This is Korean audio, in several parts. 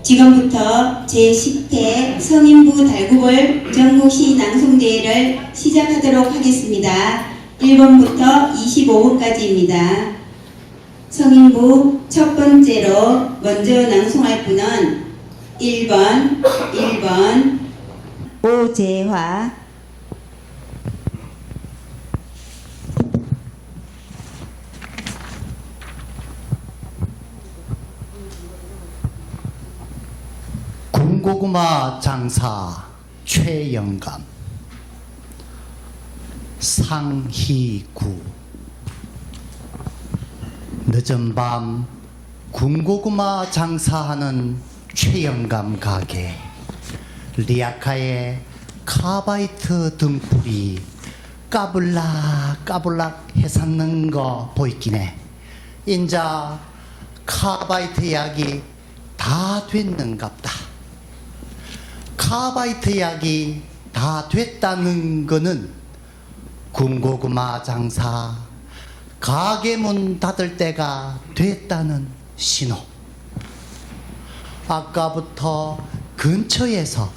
지금부터 제10회 성인부 달구벌 전국시 낭송대회를 시작하도록 하겠습니다. 1번부터 25번까지입니다. 성인부 첫 번째로 먼저 낭송할 분은 1번 오재화. 군고구마 장사 최영감. 상희구. 늦은 밤 군고구마 장사하는 최영감 가게. 리아카의 카바이트 등불이 까불락까불락 해삼는 거 보이기네. 인자 카바이트 약이 다 됐는갑다. 카바이트 약이 다 됐다는 거는 군고구마 장사 가게 문 닫을 때가 됐다는 신호. 아까부터 근처에서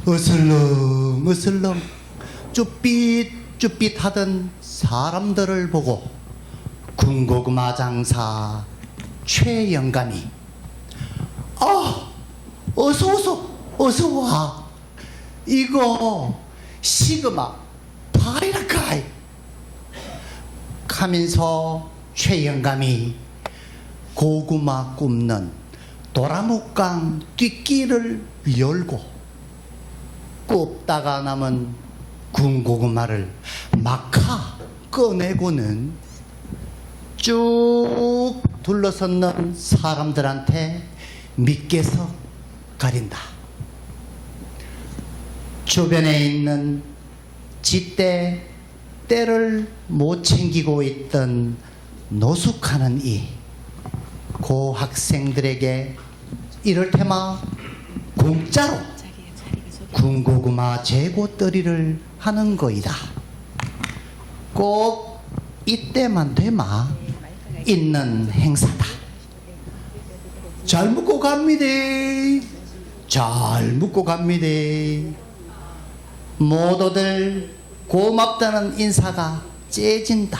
으슬렁으슬렁 쭈삣쭈삣 하던 사람들을 보고 군고구마 장사 최영감이 어서와. 이거 시그마 파이라카이 하면서 최영감이 고구마 굽는 도라묵강 뒷길을 열고 굽다가 남은 군고구마를 막하 꺼내고는 쭉 둘러섰는 사람들한테 믿게서 가린다. 주변에 있는 쥐떼 때를 못 챙기고 있던 노숙하는 이 고학생들에게 이를테마 공짜로 군고구마 재고떨이를 하는 거이다. 꼭 이때만 되마 있는 행사다. 잘 묵고 갑니다. 잘 묵고 갑니다. 모두들 고맙다는 인사가 째진다.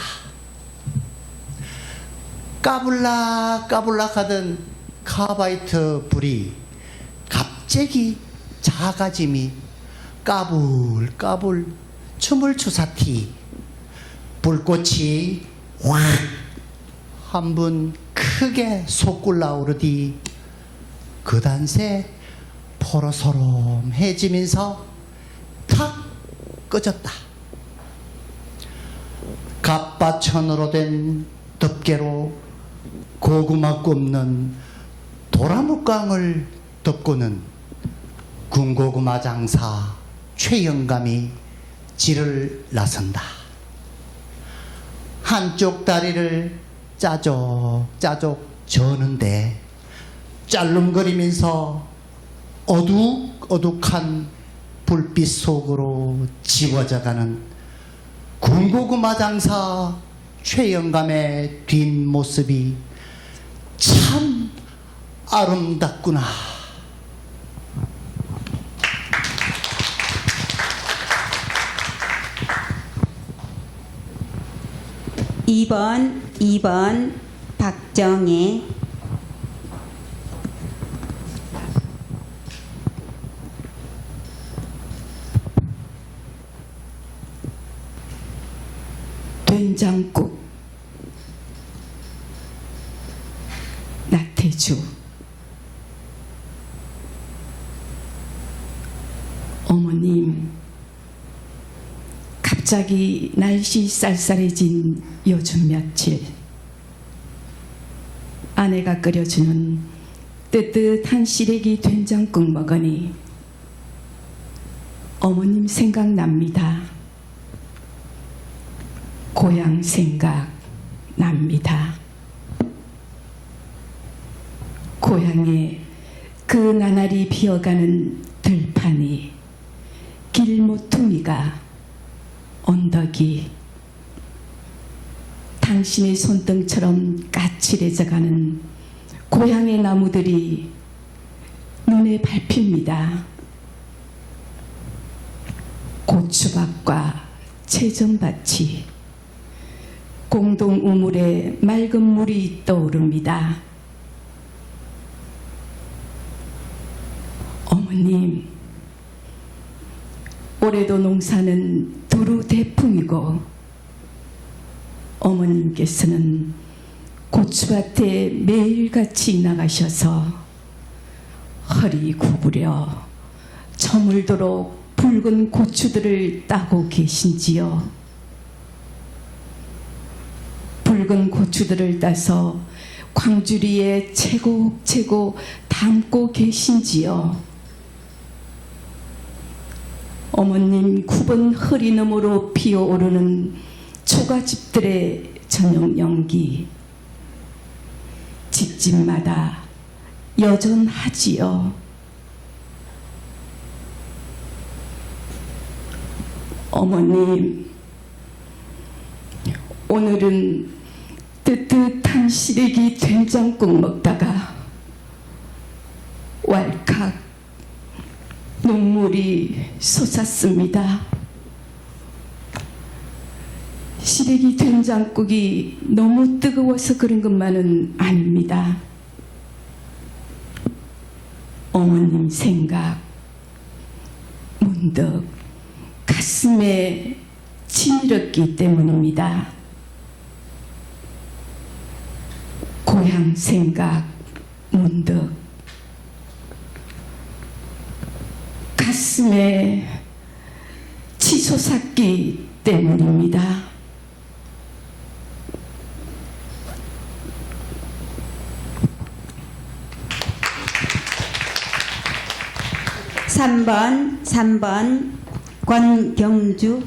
까불락까불락 하던 카바이트 불이 갑자기 작아짐이 까불까불 춤을 추사티. 불꽃이 확 한 분 크게 솟굴라 오르디 그단세 포로소름해지면서 탁 꺼졌다. 갑바천으로 된 덮개로 고구마 굽는 도라묵강을 덮고는 군고구마 장사 최영감이 질을 나선다. 한쪽 다리를 짜족짜족 저는데 짤름거리면서 어둑어둑한 불빛 속으로 지워져가는 군고구마 장사 최영감의 뒷모습이 참 아름답구나. 2번 박정혜. 된장국. 나태주. 어머님, 갑자기 날씨 쌀쌀해진 요즘 며칠 아내가 끓여주는 뜨뜻한 시래기 된장국 먹으니 어머님 생각납니다. 고향 생각납니다. 고향에 그 나날이 비어가는 들판이 길모퉁이가 언덕이 당신의 손등처럼 까칠해져가는 고향의 나무들이 번에 밟힙니다. 고추밭과 채전밭이 공동 우물에 맑은 물이 떠오릅니다. 어머님, 올해도 농사는 두루 대풍이고 어머님께서는 고추밭에 매일같이 나가셔서 허리 구부려 저물도록 붉은 고추들을 따고 계신지요. 붉은 고추들을 따서 광주리에 채곡채곡 담고 계신지요. 어머님 굽은 허리 너머로 피어오르는 초가집들의 저녁 연기, 집집마다 여전하지요. 어머님, 오늘은 뜨뜻한 시래기 된장국 먹다가 왈칵 눈물이 솟았습니다. 시래기 된장국이 너무 뜨거워서 그런 것만은 아닙니다. 어머님 생각 문득 가슴에 치밀었기 때문입니다. 고향 생각 문득 가슴에 치솟았기 때문입니다. 삼 번 권경주.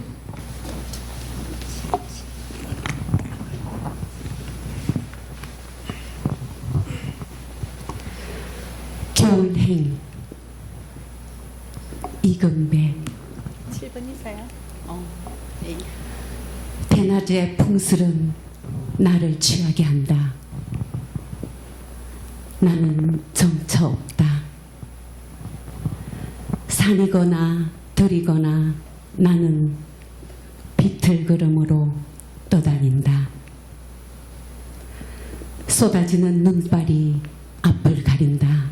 교훈행 이금배 7번이세요? 네. 대낮의 풍슬은 나를 취하게 한다. 나는 정처 없다. 산이거나 들이거나 나는 비틀걸음으로 떠다닌다. 쏟아지는 눈발이 앞을 가린다.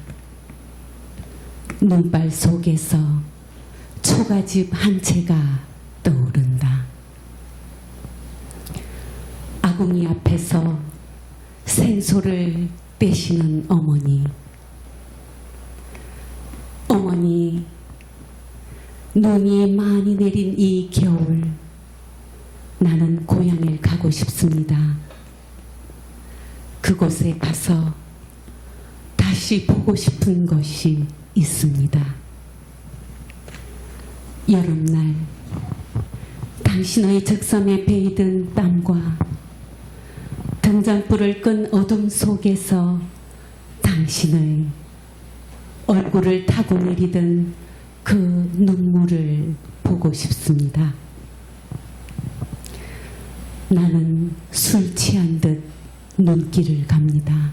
눈발 속에서 초가집 한 채가 떠오른다. 아궁이 앞에서 생소를 떼시는 어머니. 어머니, 눈이 많이 내린 이 겨울 나는 고향에 가고 싶습니다. 그곳에 가서 다시 보고 싶은 것이 있습니다. 여름날 당신의 적삼에 베이던 땀과 등잔불을 끈 어둠 속에서 당신의 얼굴을 타고 내리던 그 눈물을 보고 싶습니다. 나는 술 취한 듯 눈길을 갑니다.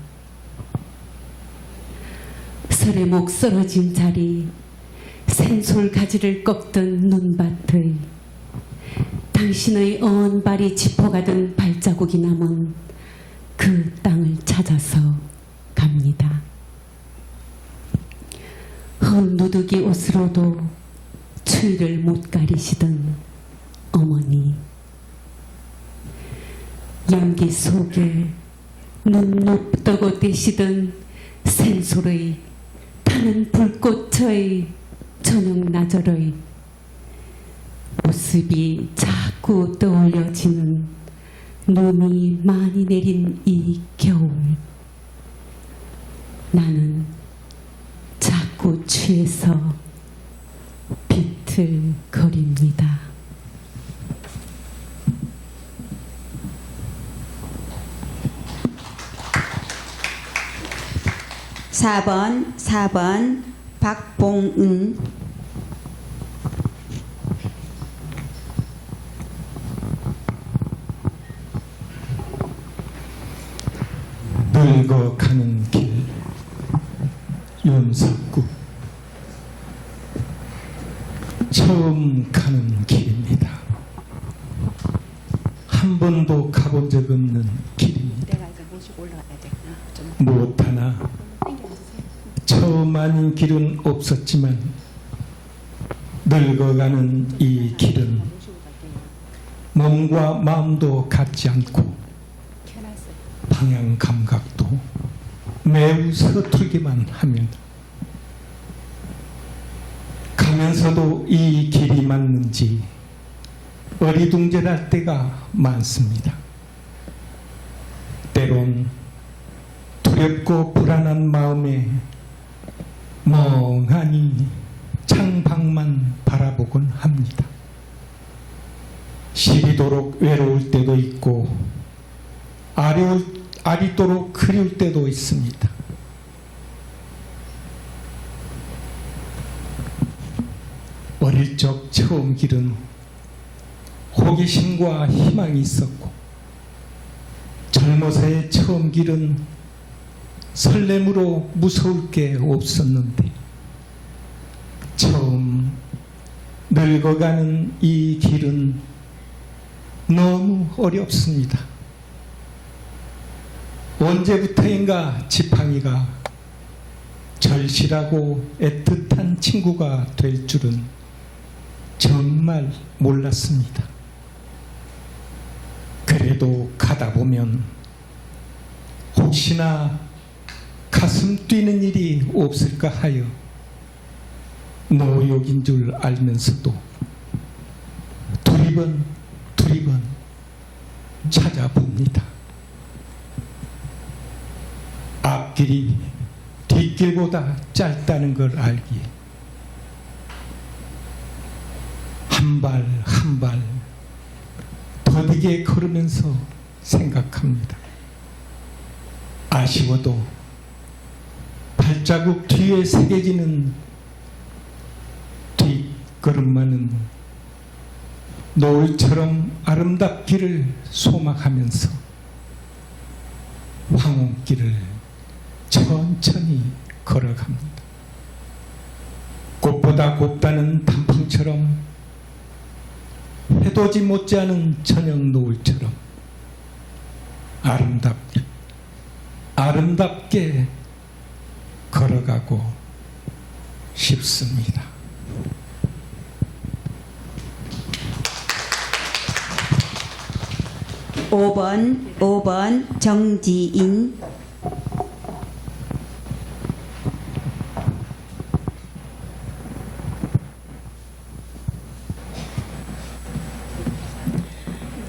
설에목 쓰러진 자리, 생솔 가지를 꺾던 눈밭의 당신의 어은 발이 짚어가던 발자국이 남은 그 땅을 찾아서 갑니다. 헌 누더기 옷으로도 추위를 못 가리시던 어머니. 연기 속에 눈 높다고 떼시던 생솔의 타는 불꽃의 저녁 나절의 모습이 자꾸 떠올려지는 눈이 많이 내린 이 겨울. 나는 자꾸 취해서 비틀거립니다. 사 번 박봉은. 늙어가는 길 윤석구. 처음 가는 길입니다. 한 번도 가본 적 없는 길입니다. 내가 이제 모시고 올라가야 돼. 좀 무엇 하나 당겨주세요. 처음 아닌 길은 없었지만 늙어가는 이 길은 모시고 갈게요. 몸과 마음도 같지 않고 켜놨어요. 방향 감각도 매우 서툴기만 합니다. 가면서도 이 길이 맞는지 어리둥절할 때가 많습니다. 때론 두렵고 불안한 마음에 멍하니 창밖만 바라보곤 합니다. 시리도록 외로울 때도 있고 아리도록 그리울 때도 있습니다. 어릴 적 처음 길은 호기심과 희망이 있었고 젊어서의 처음 길은 설렘으로 무서울 게 없었는데 처음 늙어가는 이 길은 너무 어렵습니다. 언제부터인가 지팡이가 절실하고 애틋한 친구가 될 줄은 정말 몰랐습니다. 그래도 가다 보면 혹시나 가슴 뛰는 일이 없을까 하여 노욕인 줄 알면서도 두리번 찾아봅니다. 앞길이 뒷길보다 짧다는 걸 알기에 한 발 한 발 더디게 걸으면서 생각합니다. 아쉬워도 발자국 뒤에 새겨지는 뒷걸음만은 노을처럼 아름답기를 소망하면서 황혼길을 천천히 걸어갑니다. 꽃보다 곱다는 단풍처럼 해돋이 못지않은 저녁 노을처럼 아름답게 걸어가고 싶습니다. 오 번 정지인.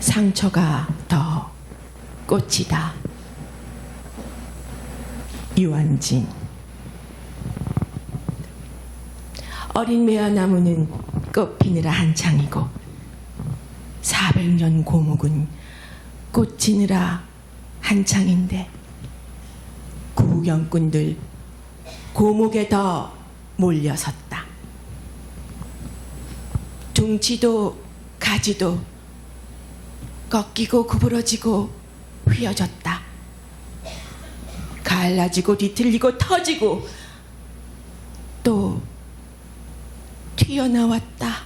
상처가 더 꽃이다. 유한진. 어린 매화나무는 꽃 피느라 한창이고 400년 고목은 꽃 지느라 한창인데 구경꾼들 고목에 더 몰려섰다. 둥치도 가지도 꺾이고 구부러지고 휘어졌다. 갈라지고 뒤틀리고 터지고 또 튀어나왔다.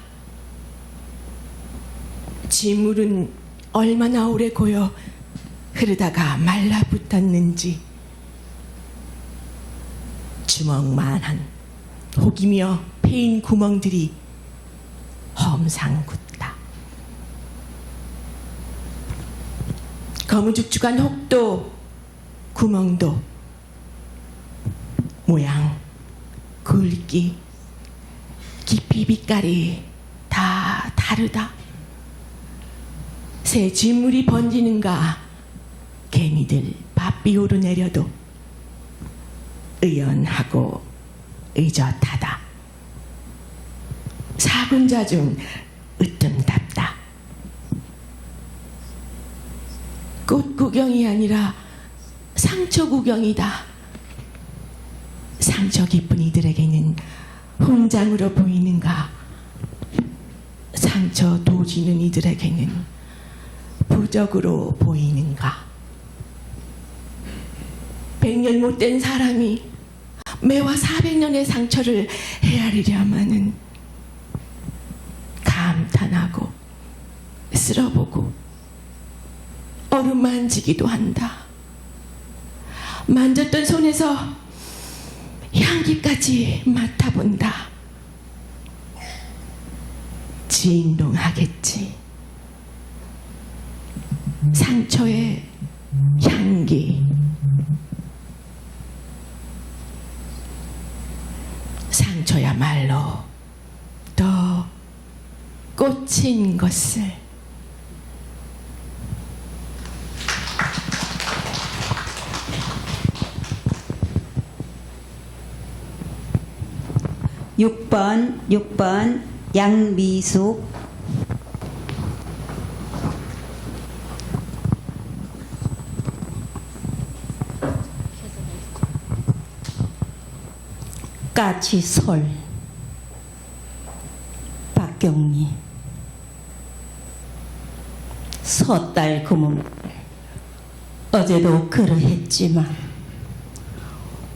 지물은 얼마나 오래 고여 흐르다가 말라붙었는지 주먹만한 혹이며 패인 구멍들이 험상궂다. 거무죽죽한 혹도 구멍도 모양, 굵기, 깊이 빛깔이 다 다르다. 새 진물이 번지는가 개미들 바삐 오르내려도 의연하고 의젓하다. 사군자 중 으뜸답다. 꽃 구경이 아니라 상처 구경이다. 상처 깊은 이들에게는 훈장으로 보이는가, 상처 도지는 이들에게는 부적으로 보이는가. 100년 못된 사람이 매화 400년의 상처를 헤아리려마는 감탄하고 쓸어보고 어루만지기도 한다. 만졌던 손에서 향기까지 맡아본다. 진동하겠지. 상처의 향기. 상처야말로 더 꽂힌 것을 육 번 양미숙. 까치솔. 박경리. 섣달 금음. 어제도 그러했지만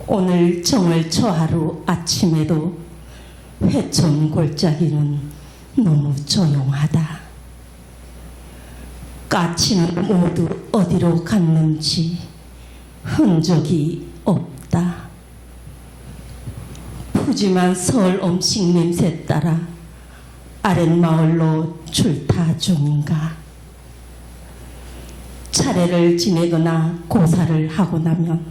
오늘 정월 초하루 아침에도 회촌 골짜기는 너무 조용하다. 까치는 모두 어디로 갔는지 흔적이 없다. 푸짐한 설 음식 냄새 따라 아랫마을로 출타 중인가. 차례를 지내거나 고사를 하고 나면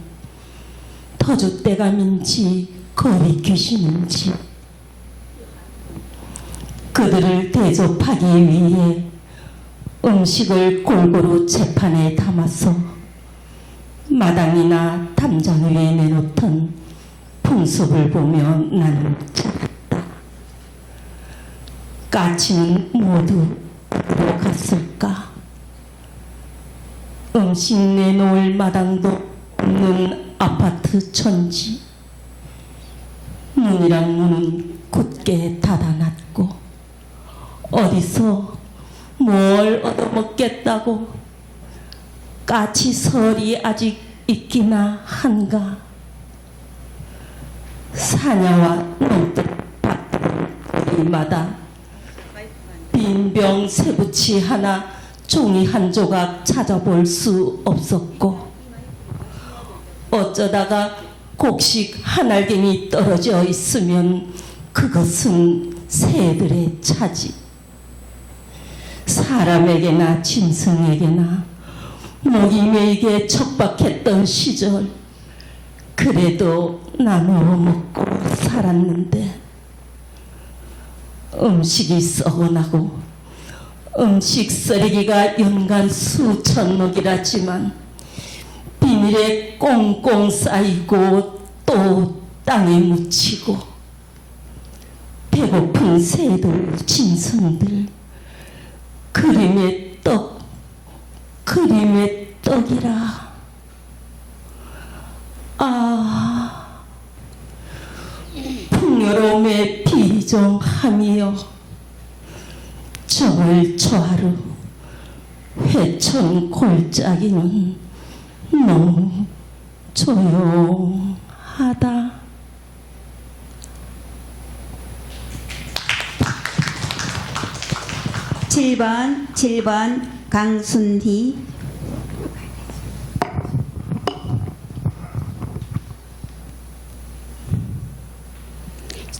터줏대감인지 거리 귀신인지 그들을 대접하기 위해 음식을 골고루 재판에 담아서 마당이나 담장 위에 내놓던 풍습을 보며 나는 찾았다. 까치는 모두 어디로 갔을까? 음식 내놓을 마당도 없는 아파트 천지. 문이랑 문은 굳게 닫아놨고 어디서 뭘 얻어먹겠다고 까치설이 아직 있기나 한가. 사냐와 논뜰밭마다 빈병 세부치 하나 종이 한 조각 찾아볼 수 없었고 어쩌다가 곡식 한 알갱이 떨어져 있으면 그것은 새들의 차지. 사람에게나 짐승에게나 목이 메이게 척박했던 시절 그래도 나누어 먹고 살았는데 음식이 썩어나고 음식 쓰레기가 연간 수천 먹이라지만 비닐에 꽁꽁 쌓이고 또 땅에 묻히고 배고픈 새들 짐승들 그림의 떡이라. 아, 풍요로움의 비정함이여. 정월 초하루 회천 골짜기는 너무 조용하다. 칠 번 강순희.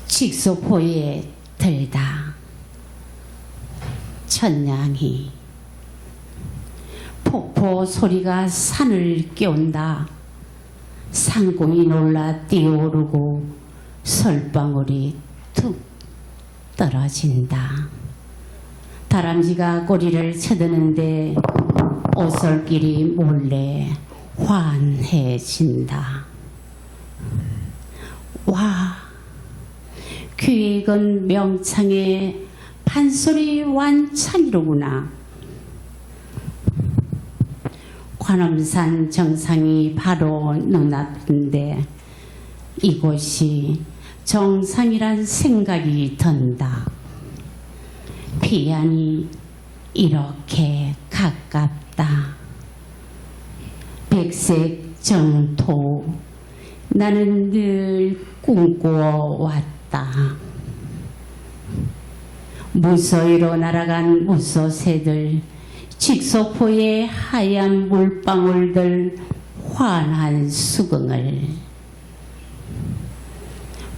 직소포에 들다 천냥이 폭포 소리가 산을 깨운다. 상공이 놀라 뛰어오르고 솔방울이 툭 떨어진다. 다람쥐가 꼬리를 쳐드는데 오솔길이 몰래 환해진다. 와, 귀에 익은 명창의 판소리 완창이로구나. 관음산 정상이 바로 눈앞인데 이곳이 정상이란 생각이 든다. 비안이 이렇게 가깝다. 백색 정토 나는 늘 꿈꿔왔다. 무서이로 날아간 무서새들, 직소포의 하얀 물방울들, 환한 수긍을.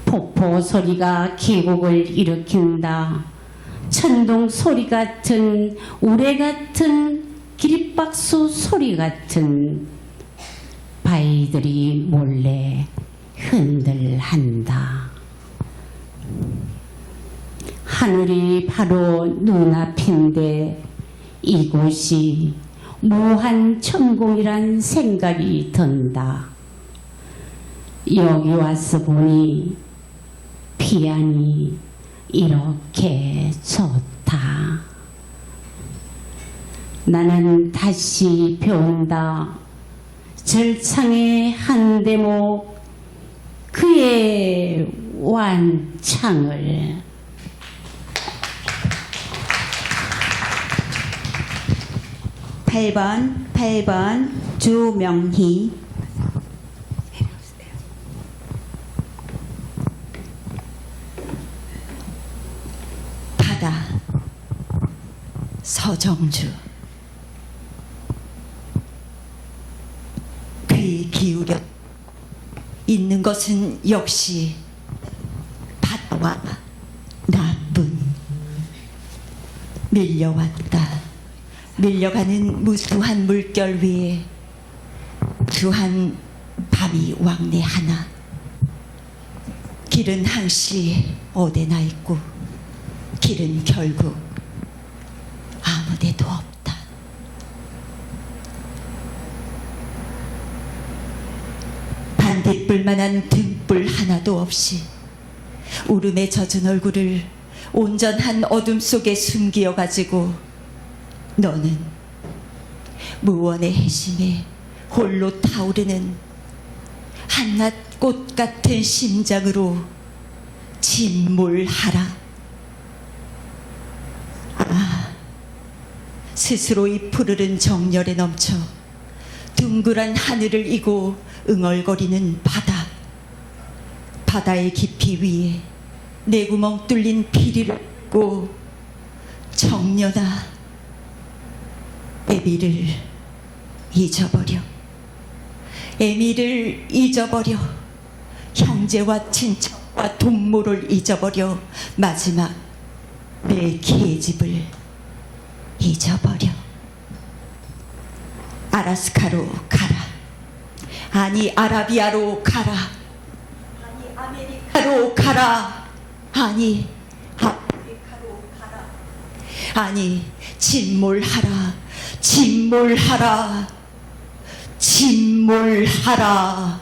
폭포 소리가 계곡을 일으킨다. 천둥 소리 같은, 우레 같은, 기립박수 소리 같은 바위들이 몰래 흔들한다. 하늘이 바로 눈앞인데 이곳이 무한 천공이란 생각이 든다. 여기 와서 보니 피안이 이렇게 좋다. 나는 다시 배운다. 절창의 한 대목 그의 완창을. 팔 번 주명희. 바다. 서정주. 귀 기울여 있는 것은 역시 바다와 나뿐. 밀려왔다. 밀려가는 무수한 물결 위에 주한 바위 왕래 하나. 길은 항시 어디나 있고 길은 결국 아무데도 없다. 반딧불만한 등불 하나도 없이 울음에 젖은 얼굴을 온전한 어둠 속에 숨기어 가지고 너는 무원의 해심에 홀로 타오르는 한낱 꽃 같은 심장으로 침몰하라. 아, 스스로의 푸르른 정열에 넘쳐 둥그란 하늘을 이고 응얼거리는 바다. 바다의 깊이 위에 내구멍 뚫린 피리를 꽂고 정연아 애미를 잊어버려. 애미를 잊어버려. 형제와 친척과 동무를 잊어버려. 마지막 내 계집을 잊어버려. 아라스카로 가라. 아니 아라비아로 가라. 아니 아메리카로 가라. 아니 아프리카로 가라. 아니 침몰하라. 침몰하라. 침몰하라.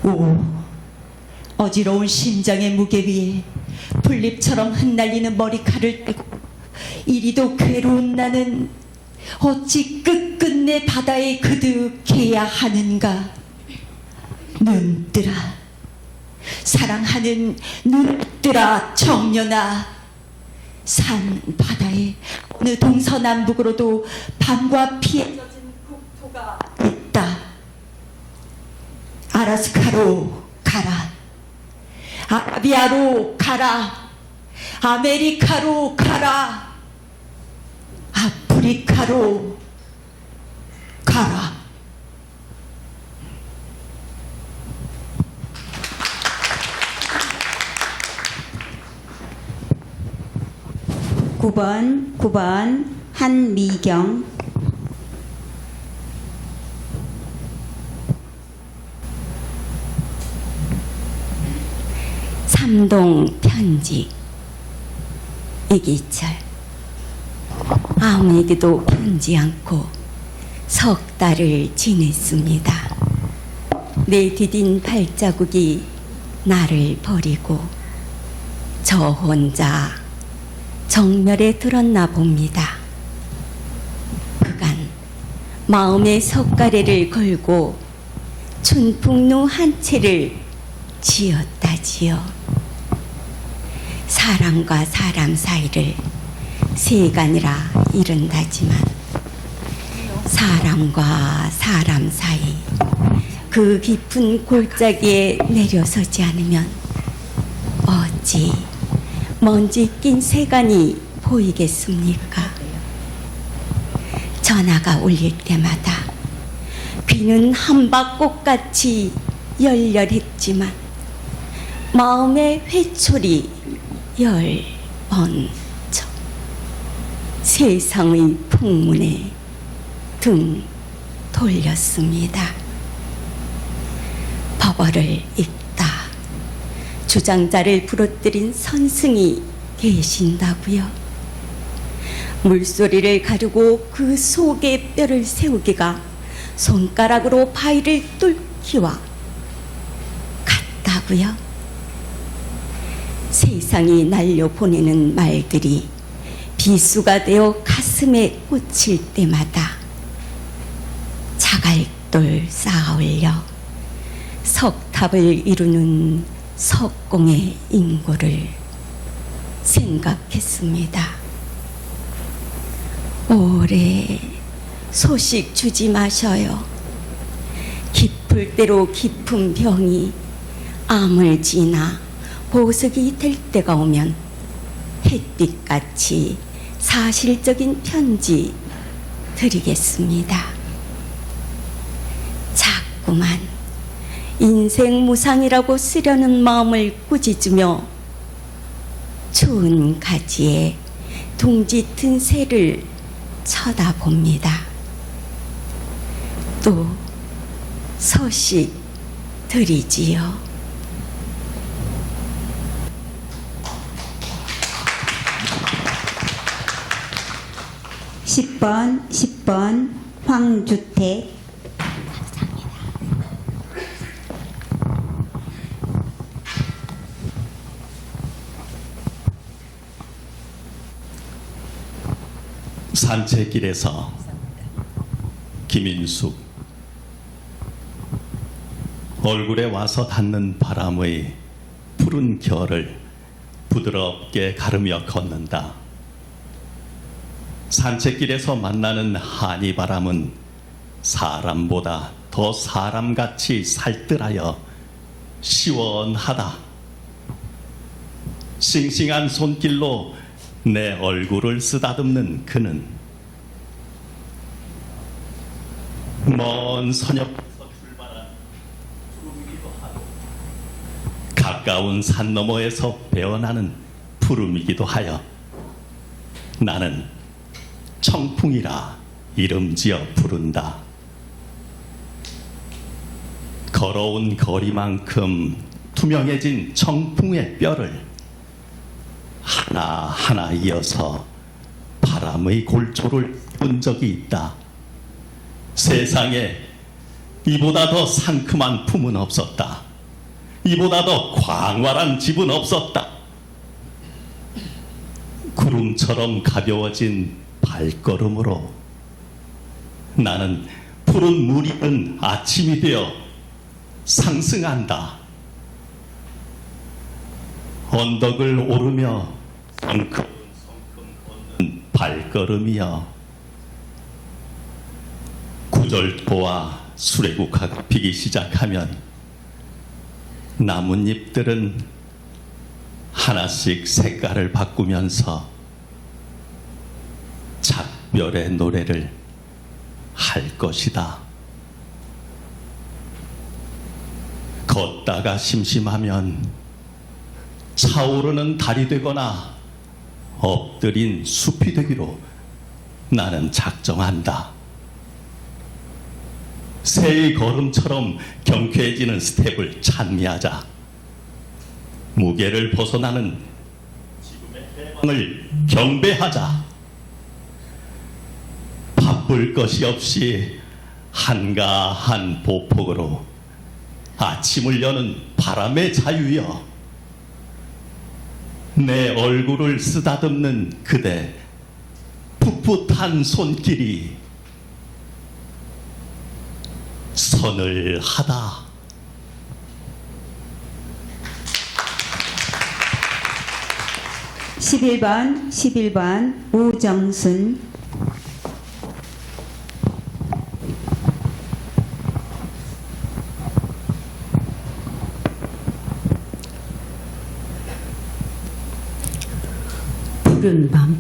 오, 어지러운 심장의 무게 위에 풀잎처럼 흩날리는 머리칼을 떼고 이리도 괴로운 나는 어찌 끝끝내 바다에 그득해야 하는가. 눈뜨라. 사랑하는 눈뜨라 정연아. 산 바다에 어느 동서남북으로도 밤과 피에 젖은 국토가 있다. 아라스카로 가라. 아라비아로 가라. 아메리카로 가라. 아프리카로 가라. 9번 한미경. 삼동 편지. 이기철. 아무에게도 편지 않고 석 달을 지냈습니다. 내 디딘 발자국이 나를 버리고 저 혼자 정멸에 들었나 봅니다. 그간 마음의 석가래를 걸고 춘풍루 한 채를 지었다지요. 사람과 사람 사이를 세간이라 이른다지만 사람과 사람 사이 그 깊은 골짜기에 내려서지 않으면 어찌 먼지 낀 세간이 보이겠습니까? 전화가 울릴 때마다 귀는 함박꽃같이 열렬했지만 마음의 회초리 10번 쳐 세상의 풍문에 등 돌렸습니다. 법어를 읽다 주장자를 부러뜨린 선승이 계신다고요. 물소리를 가르고 그 속에 뼈를 세우기가 손가락으로 바위를 뚫기와 같다고요. 세상이 날려보내는 말들이 비수가 되어 가슴에 꽂힐 때마다 자갈돌 쌓아올려 석탑을 이루는 석공의 인고를 생각했습니다. 오래 소식 주지 마셔요. 깊을 대로 깊은 병이 암을 지나 보석이 될 때가 오면 햇빛같이 사실적인 편지 드리겠습니다. 자꾸만 인생 무상이라고 쓰려는 마음을 꾸짖으며 추운 가지에 둥지 튼 새를 쳐다봅니다. 또 소식 드리지요. 10번 황주택. 산책길에서 김인숙 얼굴에 와서 닿는 바람의 푸른 결을 부드럽게 가르며 걷는다. 산책길에서 만나는 한이 바람은 사람보다 더 사람같이 살뜰하여 시원하다. 싱싱한 손길로 내 얼굴을 쓰다듬는 그는 먼 선역에서 출발한 푸름이기도 하고 가까운 산 너머에서 배어나는 푸름이기도 하여 나는 청풍이라 이름지어 부른다. 걸어온 거리만큼 투명해진 청풍의 뼈를 하나하나 이어서 바람의 골조를 본 적이 있다. 세상에 이보다 더 상큼한 품은 없었다. 이보다 더 광활한 집은 없었다. 구름처럼 가벼워진 발걸음으로 나는 푸른 물이 은 아침이 되어 상승한다. 언덕을 오르며 성큼 걷는 발걸음이여, 구절포와 수레국화가 피기 시작하면 나뭇잎들은 하나씩 색깔을 바꾸면서 작별의 노래를 할 것이다. 걷다가 심심하면 차오르는 달이 되거나 엎드린 숲이 되기로 나는 작정한다. 새의 걸음처럼 경쾌해지는 스텝을 찬미하자. 무게를 벗어나는 지금의 해방을 경배하자. 바쁠 것이 없이 한가한 보폭으로 아침을 여는 바람의 자유여, 내 얼굴을 쓰다듬는 그대 풋풋한 손길이 서늘하다. 십일 번 우정순. 푸른 밤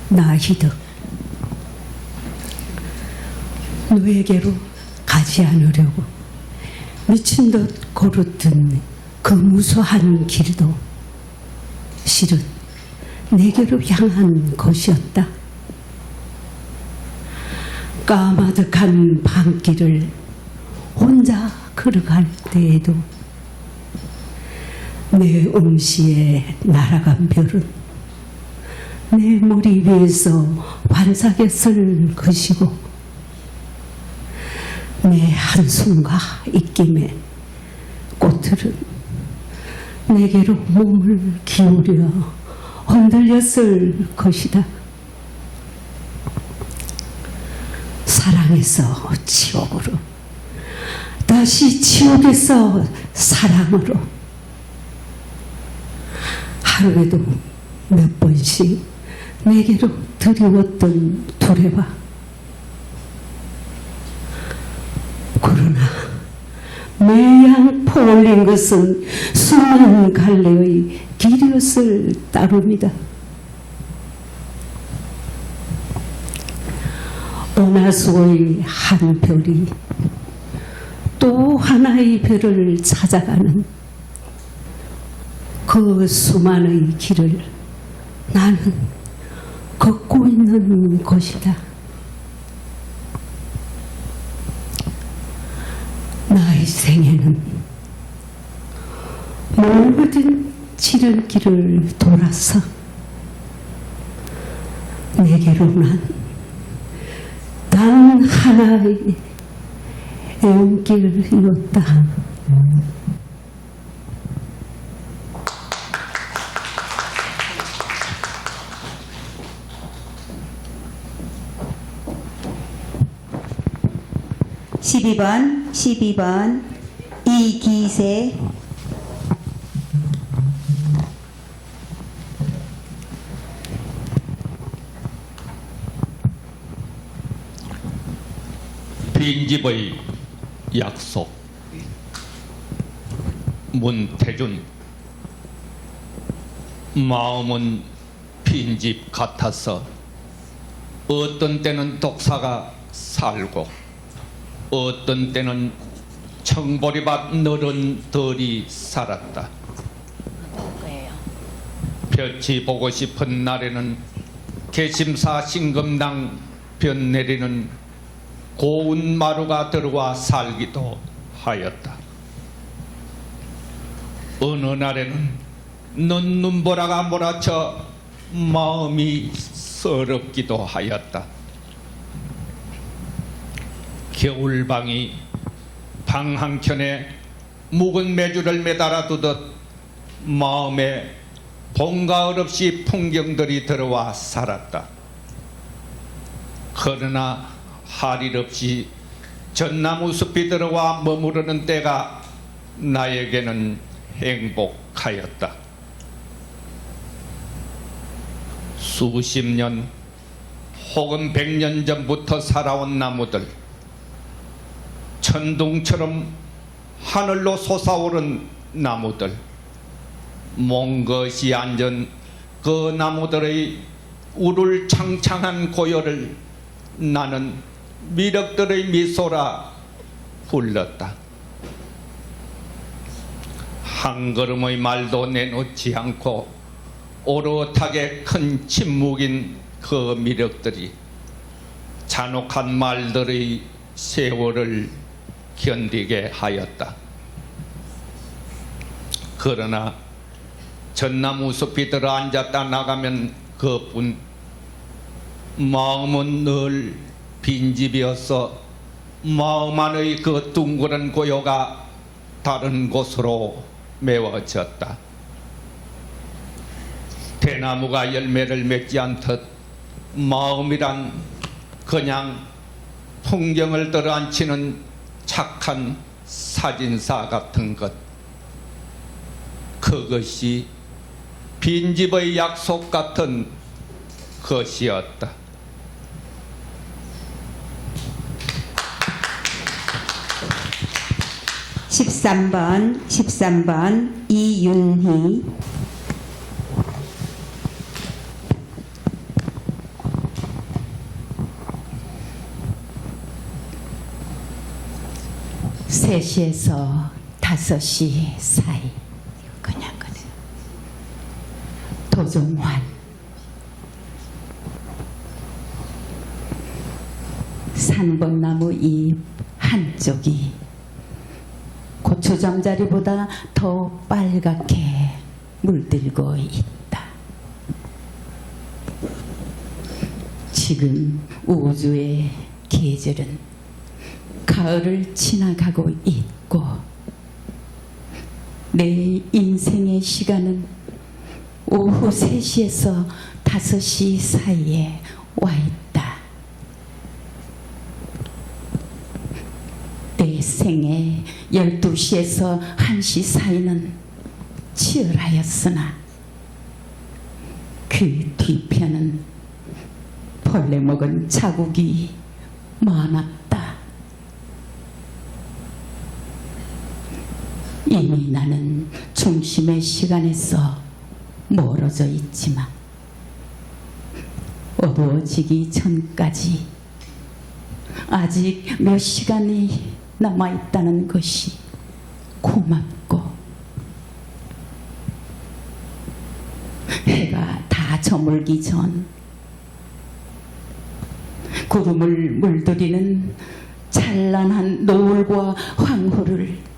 나희덕 너에게로 가지 않으려고 미친 듯 걸었던 그 무수한 길도 실은 내게로 향한 것이었다. 까마득한 밤길을 혼자 걸어갈 때에도 내 음시에 날아간 별은 내 머리 위에서 반짝였을 것이고 내 한숨과 입김에 꽃들은 내게로 몸을 기울여 흔들렸을 것이다. 사랑에서 지옥으로, 다시 지옥에서 사랑으로, 하루에도 몇 번씩 내게로 드리웠던 두레와 그러나 매양 퍼올린 것은 수많은 갈래의 길이었을 따름이다. 은하수의 한 별이 또 하나의 별을 찾아가는 그 수많은 길을 나는 걷고 있는 것이다. 나의 생애는 모든 지름길을 돌아서 내게로 난 단 하나의 애원길이었다. 십이 번 이기세 빈집의 약속. 문태준. 마음은 빈집 같아서 어떤 때는 독사가 살고 어떤 때는 청보리밭 너른 덜이 살았다. 볕이 보고 싶은 날에는 개심사 신금당 볕 내리는 고운 마루가 들어와 살기도 하였다. 어느 날에는 눈보라가 몰아쳐 마음이 서럽기도 하였다. 겨울방이 방 한켠에 묵은 메주를 매달아 두듯 마음에 봄가을 없이 풍경들이 들어와 살았다. 그러나 할 일 없이 전나무 숲이 들어와 머무르는 때가 나에게는 행복하였다. 수십 년 혹은 100년 전부터 살아온 나무들, 천둥처럼 하늘로 솟아오른 나무들, 먼 것이 앉은 그 나무들의 우를창창한 고요를 나는 미륵들의 미소라 불렀다. 한 걸음의 말도 내놓지 않고 오롯하게 큰 침묵인 그 미륵들이 잔혹한 말들의 세월을 견디게 하였다. 그러나 전나무 숲이 들어 앉았다 나가면 그뿐 마음은 늘 빈집이어서 마음 안의 그 둥그런 고요가 다른 곳으로 메워졌다. 대나무가 열매를 맺지 않듯 마음이란 그냥 풍경을 들어앉히는 착한 사진사 같은 것, 그것이 빈집의 약속 같은 것이었다. 13번 이윤희 3시에서 5시 사이. 그냥 그래. 도종환. 산본나무 잎 한쪽이 고추 잠자리보다 더 빨갛게 물들고 있다. 지금 우주의 계절은 가을을 지나가고 있고 내 인생의 시간은 오후 3시에서 5시 사이에 와 있다. 내 생애 12시에서 1시 사이는 치열하였으나 그 뒤편은 벌레 먹은 자국이 많았다. 이미 나는 중심의 시간에서 멀어져 있지만 어두워지기 전까지 아직 몇 시간이 남아있다는 것이 고맙고 해가 다 저물기 전 구름을 물들이는 찬란한 노을과 황홀을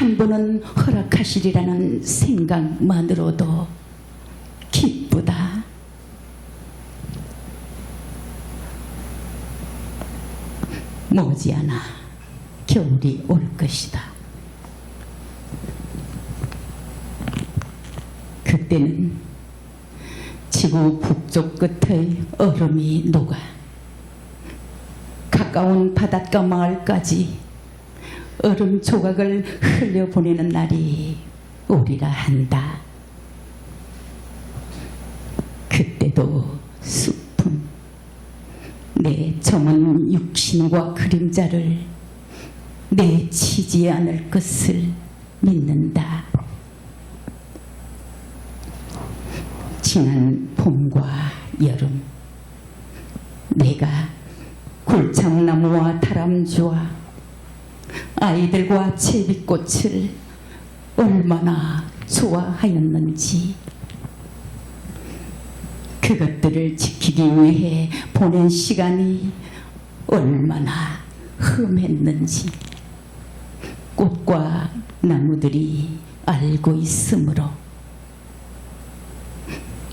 한 분은 허락하시리라는 생각만으로도 기쁘다. 머지않아 겨울이 올 것이다. 그때는 지구 북쪽 끝의 얼음이 녹아 가까운 바닷가 마을까지 얼음 조각을 흘려보내는 날이 오리라 한다. 그때도 숲은 내 젊은 육신과 그림자를 내치지 않을 것을 믿는다. 지난 봄과 여름 내가 굴창나무와 다람쥐와 아이들과 제비꽃을 얼마나 좋아하였는지 그것들을 지키기 위해 보낸 시간이 얼마나 흠했는지 꽃과 나무들이 알고 있으므로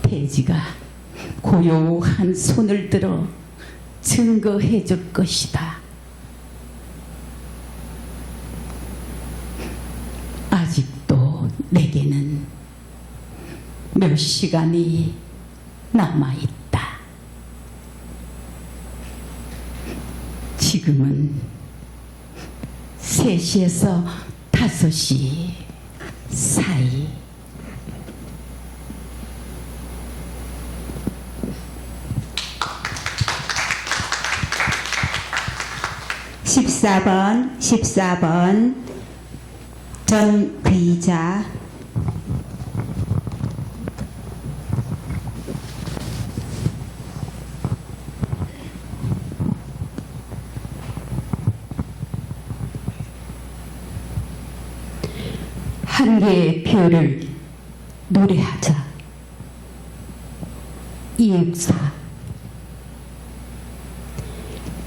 돼지가 고요한 손을 들어 증거해 줄 것이다. 아직도 내게는 몇 시간이 남아있다. 지금은 3시에서 5시 사이. (14번) 전귀자. 한 개의 별을 노래하자. 이육사.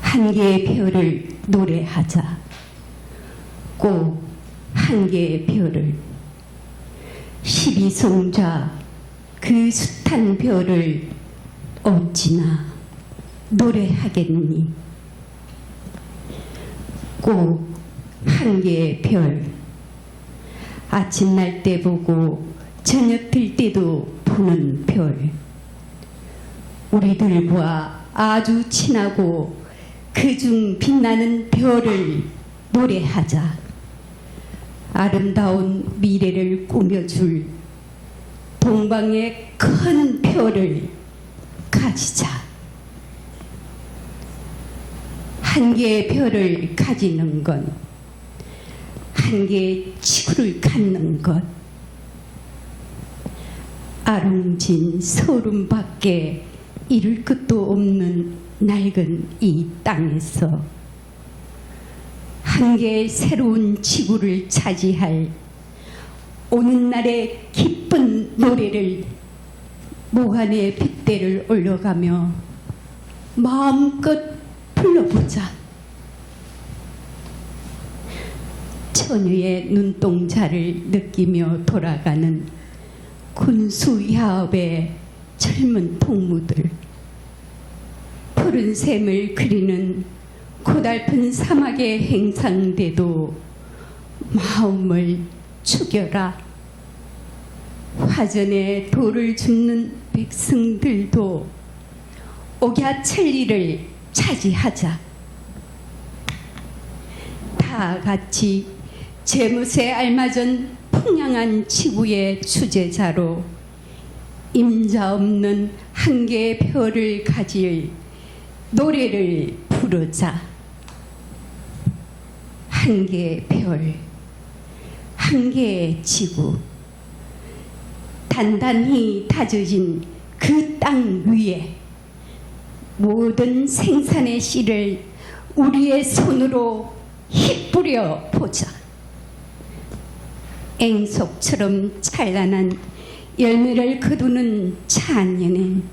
한 개의 별을 노래하자. 꼭 한 개의 별을 12성자 그 숱한 별을 어찌나 노래하겠니. 꼭 한 개의 별 아침 날 때 보고 저녁 들 때도 보는 별 우리들과 아주 친하고 그중 빛나는 별을 노래하자. 아름다운 미래를 꾸며줄 동방의 큰 별을 가지자. 한 개의 별을 가지는 건 한 개의 지구를 갖는 것. 아름진 소름밖에 이룰 것도 없는 낡은 이 땅에서 한 개의 새로운 지구를 차지할 오는 날의 기쁜 노래를 목 안에 빗대를 올려가며 마음껏 불러보자. 처녀의 눈동자를 느끼며 돌아가는 군수야업의 젊은 동무들, 푸른 샘을 그리는 고달픈 사막의 행상대도 마음을 죽여라. 화전에 돌을 줍는 백성들도 옥야천리를 차지하자. 다 같이 제무새 알맞은 풍량한 지구의 주제자로 임자 없는 한 개의 별을 가질 노래를 부르자. 한 개의 별, 한 개의 지구, 단단히 다져진 그 땅 위에 모든 생산의 씨를 우리의 손으로 휘뿌려 보자. 앵속처럼 찬란한 열매를 거두는 찬년엔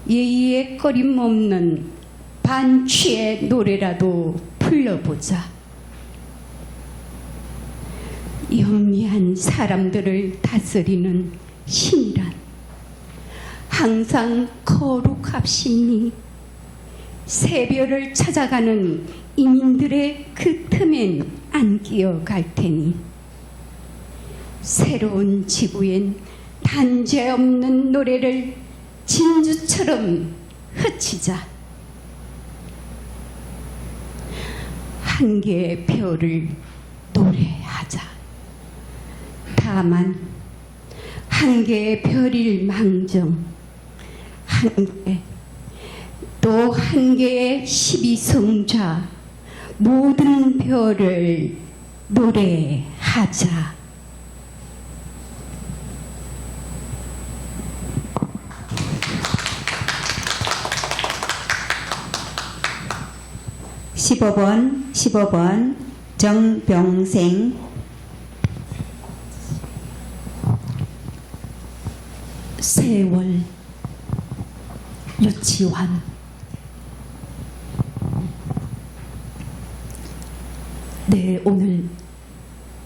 예의에 꺼림없는 반취의 노래라도 불러보자. 영리한 사람들을 다스리는 신이란 항상 거룩합시니 새별을 찾아가는 이민들의 그 틈엔 안 끼어갈 테니 새로운 지구엔 단죄 없는 노래를 진주처럼 흐치자. 한 개의 별을 노래하자. 다만 한 개의 별일 망정 한 개, 또 한 개의 12성자 모든 별을 노래하자. (15번) 정병생. 세월 유치환. 네, 오늘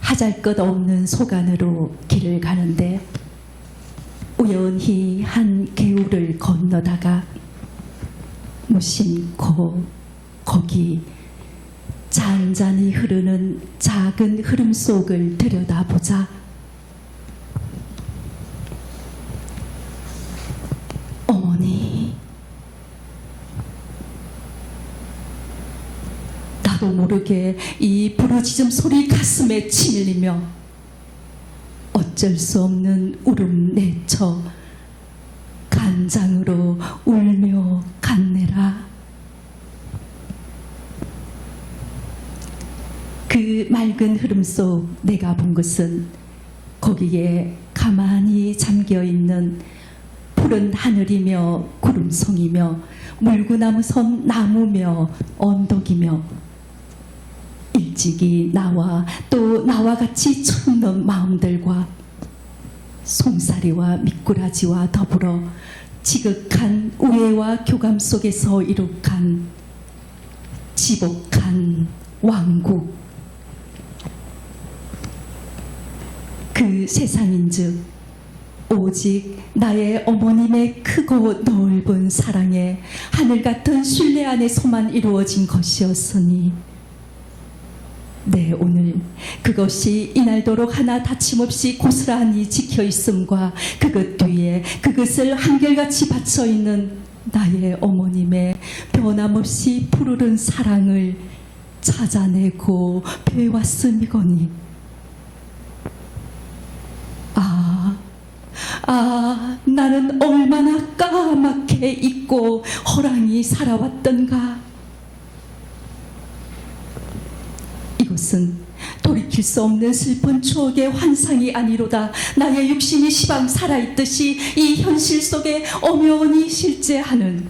하잘것없는 소간으로 길을 가는데 우연히 한 개울을 건너다가 무심코 거기 잔잔히 흐르는 작은 흐름 속을 들여다보자. 어머니, 나도 모르게 이 부르짖음 소리 가슴에 치밀리며 어쩔 수 없는 울음 내쳐 간장으로 울며 갔네라. 그 맑은 흐름 속 내가 본 것은 거기에 가만히 잠겨있는 푸른 하늘이며 구름송이며 물구나무선 나무며 언덕이며 일찍이 나와 또 나와 같이 춤는 마음들과 송사리와 미꾸라지와 더불어 지극한 우애와 교감 속에서 이룩한 지복한 왕국. 그 세상인즉 오직 나의 어머님의 크고 넓은 사랑에 하늘같은 신뢰 안에서만 이루어진 것이었으니 네, 오늘 그것이 이날도록 하나 다침없이 고스란히 지켜있음과 그것 뒤에 그것을 한결같이 받쳐있는 나의 어머님의 변함없이 푸르른 사랑을 찾아내고 배웠음이거니 나는 얼마나 까맣게 잊고 허랑이 살아왔던가. 이것은 돌이킬 수 없는 슬픈 추억의 환상이 아니로다. 나의 육신이 시방 살아있듯이 이 현실 속에 엄연히 실제하는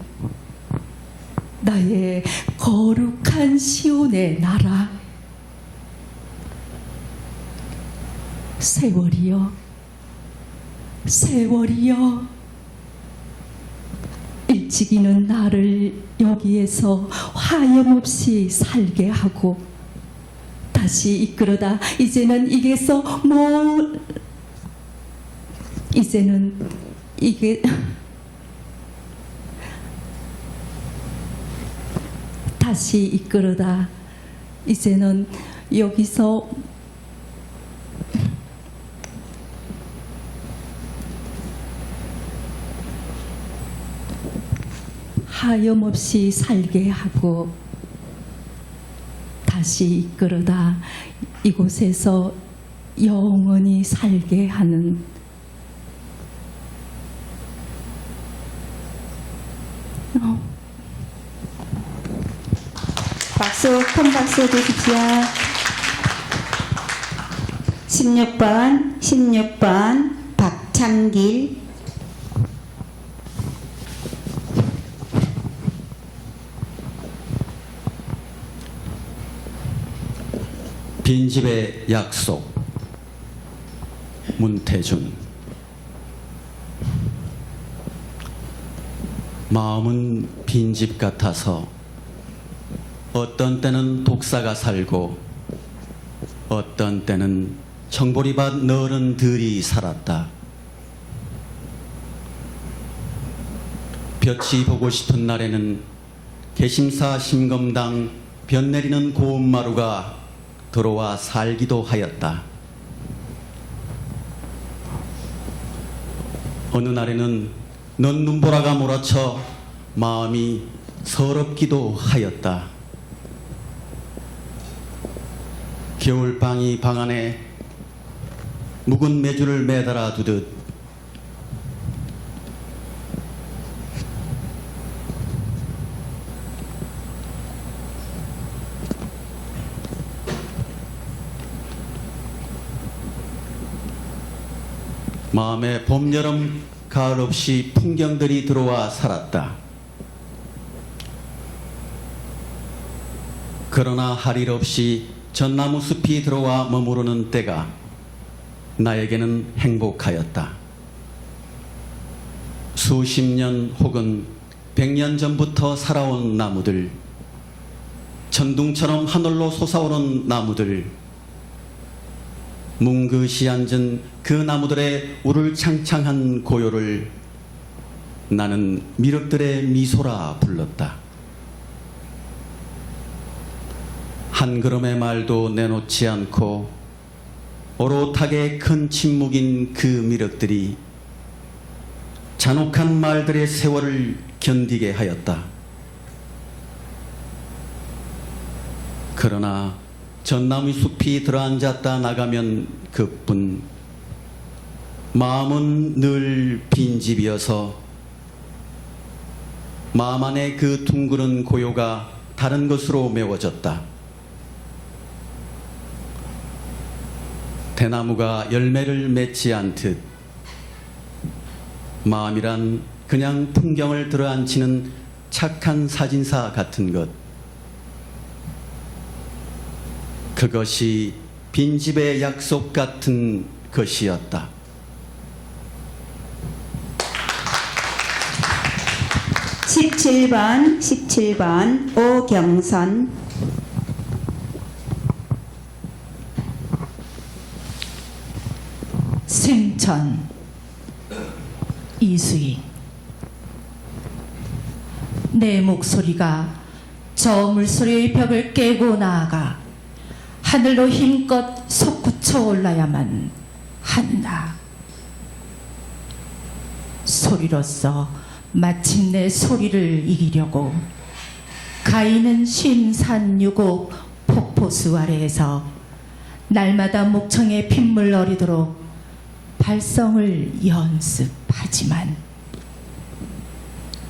나의 거룩한 시온의 나라. 세월이여, 세월이여. 일찍이는 나를 여기에서 화염없이 살게 하고 다시 이끌어다 이제는 이게서 이제는 이게 다시 이끌어다 이제는 여기서 하염없이 살게 하고 다시 이끌어다 이곳에서 영원히 살게 하는 박수, 큰 박수 주십시오. 16번 박창길. 빈집의 약속. 문태준. 마음은 빈집 같아서 어떤 때는 독사가 살고 어떤 때는 청보리밭 너른 들이 살았다. 볕이 보고 싶은 날에는 개심사 심검당 볕 내리는 고운마루가 들어와 살기도 하였다. 어느 날에는 넌 눈보라가 몰아쳐 마음이 서럽기도 하였다. 겨울방이 방 안에 묵은 메주를 매달아 두듯 마음에 봄, 여름, 가을 없이 풍경들이 들어와 살았다. 그러나 할 일 없이 전나무 숲이 들어와 머무르는 때가 나에게는 행복하였다. 수십 년 혹은 100년 전부터 살아온 나무들, 천둥처럼 하늘로 솟아오른 나무들, 뭉긋이 앉은 그 나무들의 우를창창한 고요를 나는 미륵들의 미소라 불렀다. 한 걸음의 말도 내놓지 않고 오롯하게 큰 침묵인 그 미륵들이 잔혹한 말들의 세월을 견디게 하였다. 그러나 전나무 숲이 들어앉았다 나가면 그뿐 마음은 늘 빈집이어서 마음 안에 그 둥그런 고요가 다른 것으로 메워졌다. 대나무가 열매를 맺지 않듯 마음이란 그냥 풍경을 들어앉히는 착한 사진사 같은 것, 그것이 빈집의 약속 같은 것이었다. (17번) 오경선. 생천 이수희. 내 목소리가 저 물소리의 벽을 깨고 나아가 하늘로 힘껏 솟구쳐 올라야만 한다. 소리로서 마침내 소리를 이기려고 가인은 신산유곡 폭포수 아래에서 날마다 목청에 핏물 어리도록 발성을 연습하지만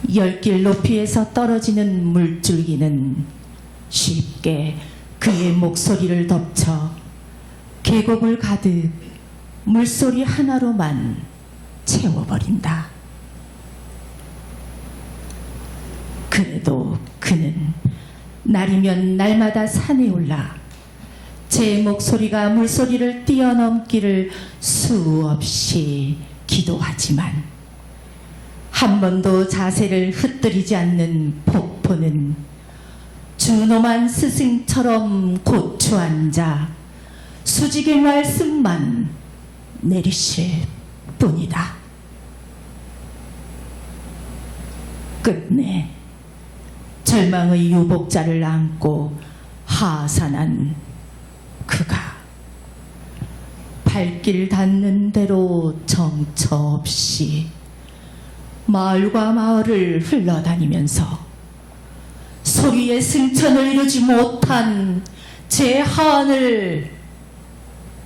10길 높이에서 떨어지는 물줄기는 쉽게 그의 목소리를 덮쳐 계곡을 가득 물소리 하나로만 채워버린다. 그래도 그는 날이면 날마다 산에 올라 제 목소리가 물소리를 뛰어넘기를 수없이 기도하지만 한 번도 자세를 흩뜨리지 않는 폭포는 준엄한 스승처럼 고추 앉아 수직의 말씀만 내리실 뿐이다. 끝내 절망의 유복자를 안고 하산한 그가 발길 닿는 대로 정처 없이 마을과 마을을 흘러다니면서 소리의 승천을 이루지 못한 제 한을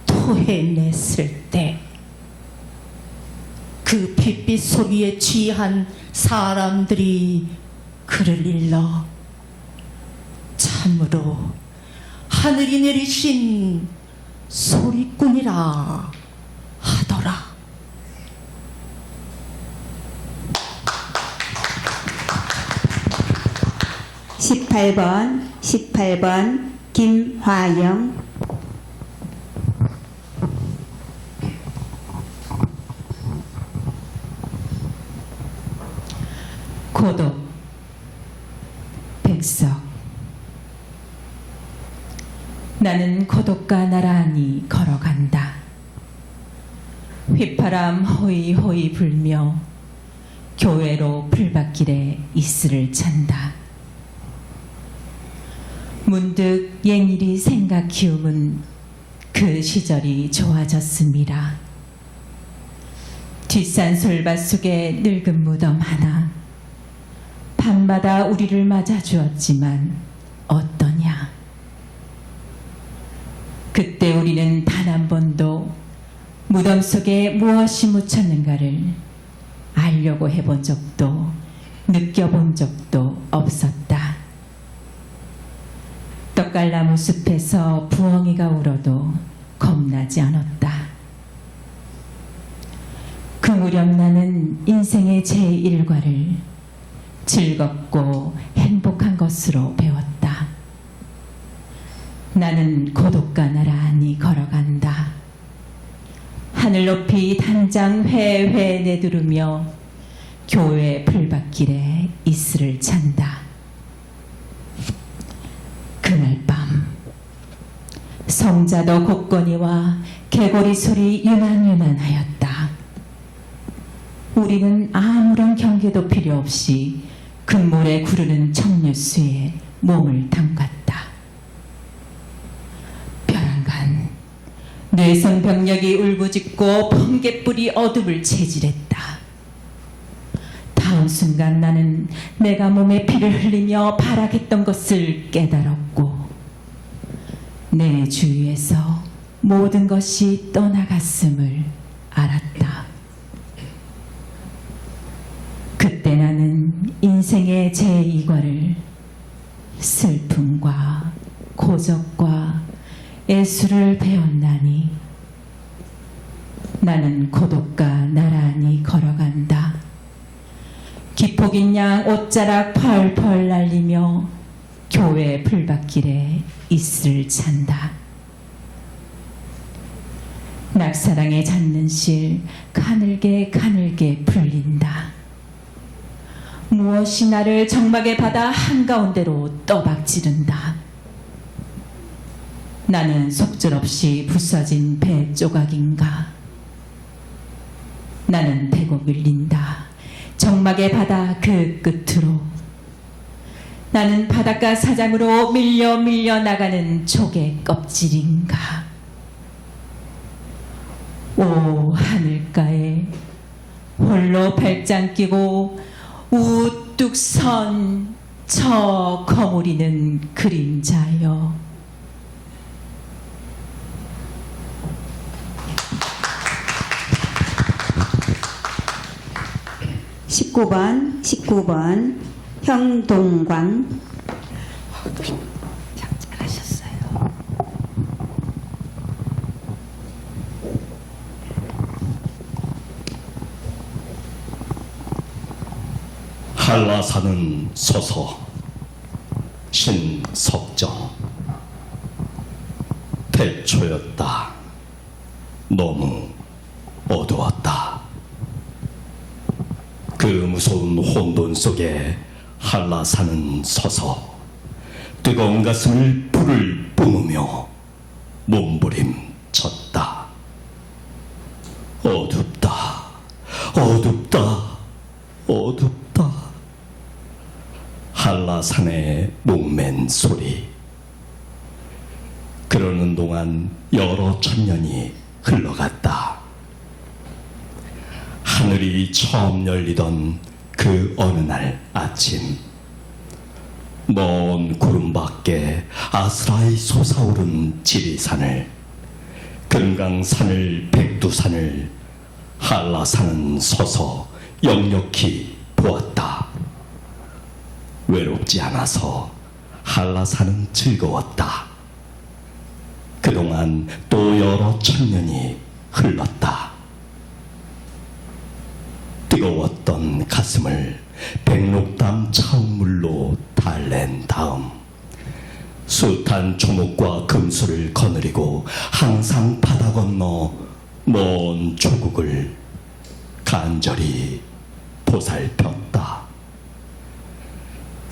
토해냈을 때 그 핏빛 소리에 취한 사람들이 그를 일러 참으로 하늘이 내리신 소리꾼이라 하더라. (18번) 18번 김화영. 고독. 백석. 나는 고독과 나란히 걸어간다. 휘파람 호이호이 불며 교회로 풀밭길에 이슬을 찬다. 문득 옛일이 생각히움은 그 시절이 좋아졌습니다. 뒷산 솔밭 속에 늙은 무덤 하나, 밤마다 우리를 맞아주었지만 어떠냐. 그때 우리는 단 한 번도 무덤 속에 무엇이 묻혔는가를 알려고 해본 적도 느껴본 적도 없었다. 떡갈나무 숲에서 부엉이가 울어도 겁나지 않았다. 그 무렵 나는 인생의 제1과를 즐겁고 행복한 것으로 배웠다. 나는 고독과 나란히 걸어간다. 하늘 높이 단장 회회 내두르며 교회 풀밭길에 이슬을 찬다. 그날 밤 성자도 곡거니와 개고리 소리 유난유난하였다. 우리는 아무런 경계도 필요 없이 금물에 구르는 청류수에 몸을 담갔다. 벼랑간 뇌성병력이 울부짖고 번개불이 어둠을 채질했다. 다음 순간 나는 내가 몸에 피를 흘리며 발악했던 것을 깨달았고 내 주위에서 모든 것이 떠나갔음을 알았다. 그때 나는 인생의 제2과를 슬픔과 고적과 애수를 배웠나니 나는 고독과 나란히 걸어간다. 기폭인 양 옷자락 펄펄 날리며 교회 풀밭길에 이슬을 찬다. 낙사랑에 젖는 실 가늘게 가늘게 풀린다. 무엇이 나를 정막의 바다 한가운데로 떠박지른다. 나는 속절없이 부서진 배 조각인가. 나는 대고 밀린다. 정막의 바다 그 끝으로. 나는 바닷가 사장으로 밀려 나가는 조개 껍질인가. 오 하늘가에 홀로 발장 끼고 우뚝 선 저 거무리는 그림자여. (19번) 형동광. 참 잘하셨어요. 한라산은 서서 신석정 태초였다. 너무 어두웠다. 그 무서운 혼돈 속에 한라산은 서서 뜨거운 가슴을 불을 뿜으며 몸부림쳤다. 어둡다, 어둡다, 어둡다. 한라산의 목맨 소리. 그러는 동안 여러 천년이 흘러갔다. 하늘이 처음 열리던 그 어느 날 아침, 먼 구름 밖에 아스라이 솟아오른 지리산을, 금강산을, 백두산을 한라산은 서서 역력히 보았다. 외롭지 않아서 한라산은 즐거웠다. 그동안 또 여러 천년이 흘렀다. 뜨거웠던 가슴을 백록담 차음물로 달랜 다음 숱한 초목과 금수를 거느리고 항상 바다 건너 먼 조국을 간절히 보살폈다.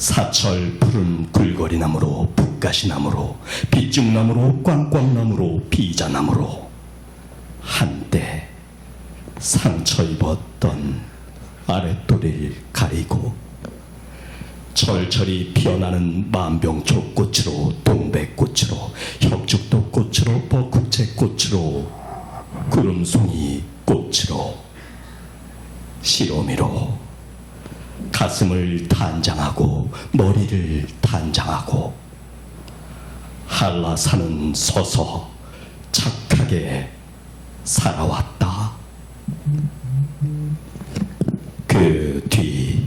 사철 푸른 굴거리나무로, 북가시나무로, 빗죽나무로, 꽝꽝나무로, 비자나무로 한때 상처 입었던 아랫도리를 가리고 철철이 피어나는 만병초꽃으로, 동백꽃으로, 혁죽도꽃으로, 벚국채꽃으로, 구름송이 꽃으로, 시로미로 가슴을 단장하고 머리를 단장하고 한라산은 서서 착하게 살아왔다. 그 뒤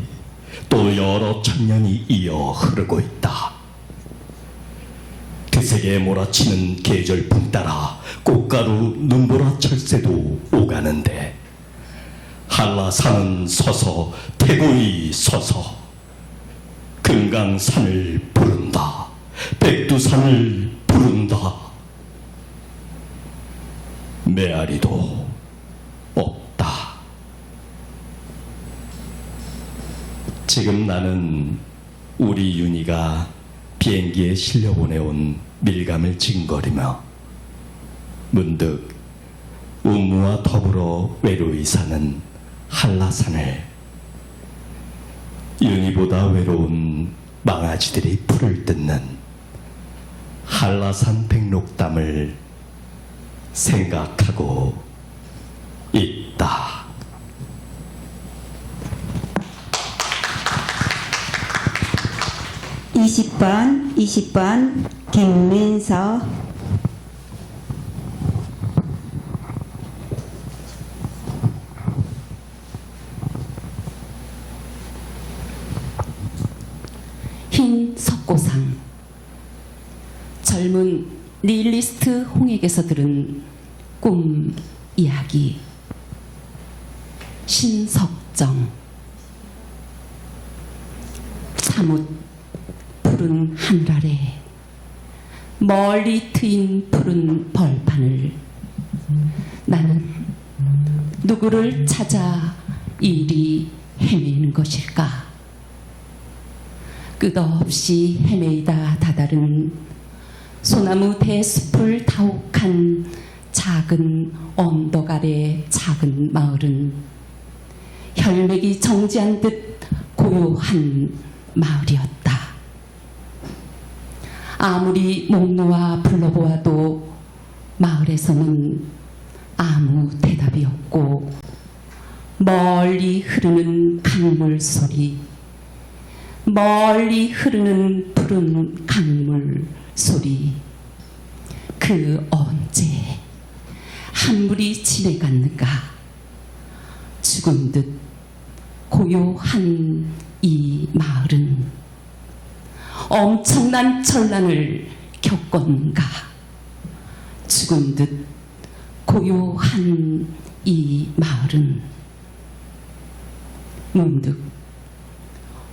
또 여러 천년이 이어 흐르고 있다. 그 세계에 몰아치는 계절풍 따라 꽃가루 눈보라 철새도 오가는데 한라산은 서서 태고히 서서 금강산을 부른다. 백두산을 부른다. 메아리도 없다. 지금 나는 우리 윤희가 비행기에 실려 보내온 밀감을 징거리며 문득 우무와 더불어 외로이 사는 한라산을, 윤희보다 외로운 망아지들이 풀을 뜯는 한라산 백록담을 생각하고 있다. (20번) 김민서. 흰 석고상. 젊은 니힐리스트 홍익에서 들은 꿈 이야기. 신석정. 사뭇 푸른 하늘 아래 멀리 트인 푸른 벌판을 나는 누구를 찾아 이리 헤매는 것일까? 끝없이 헤매이다 다다른 소나무 대숲을 다옥한 작은 언덕 아래 작은 마을은 혈맥이 정지한 듯 고요한 마을이었다. 아무리 목 놓아 불러보아도 마을에서는 아무 대답이 없고 멀리 흐르는 강물 소리, 멀리 흐르는 푸른 강물 소리, 그 언제 한 물이 지내갔는가? 죽은 듯 고요한 이 마을은 엄청난 전란을 겪었는가? 죽은 듯 고요한 이 마을은 문득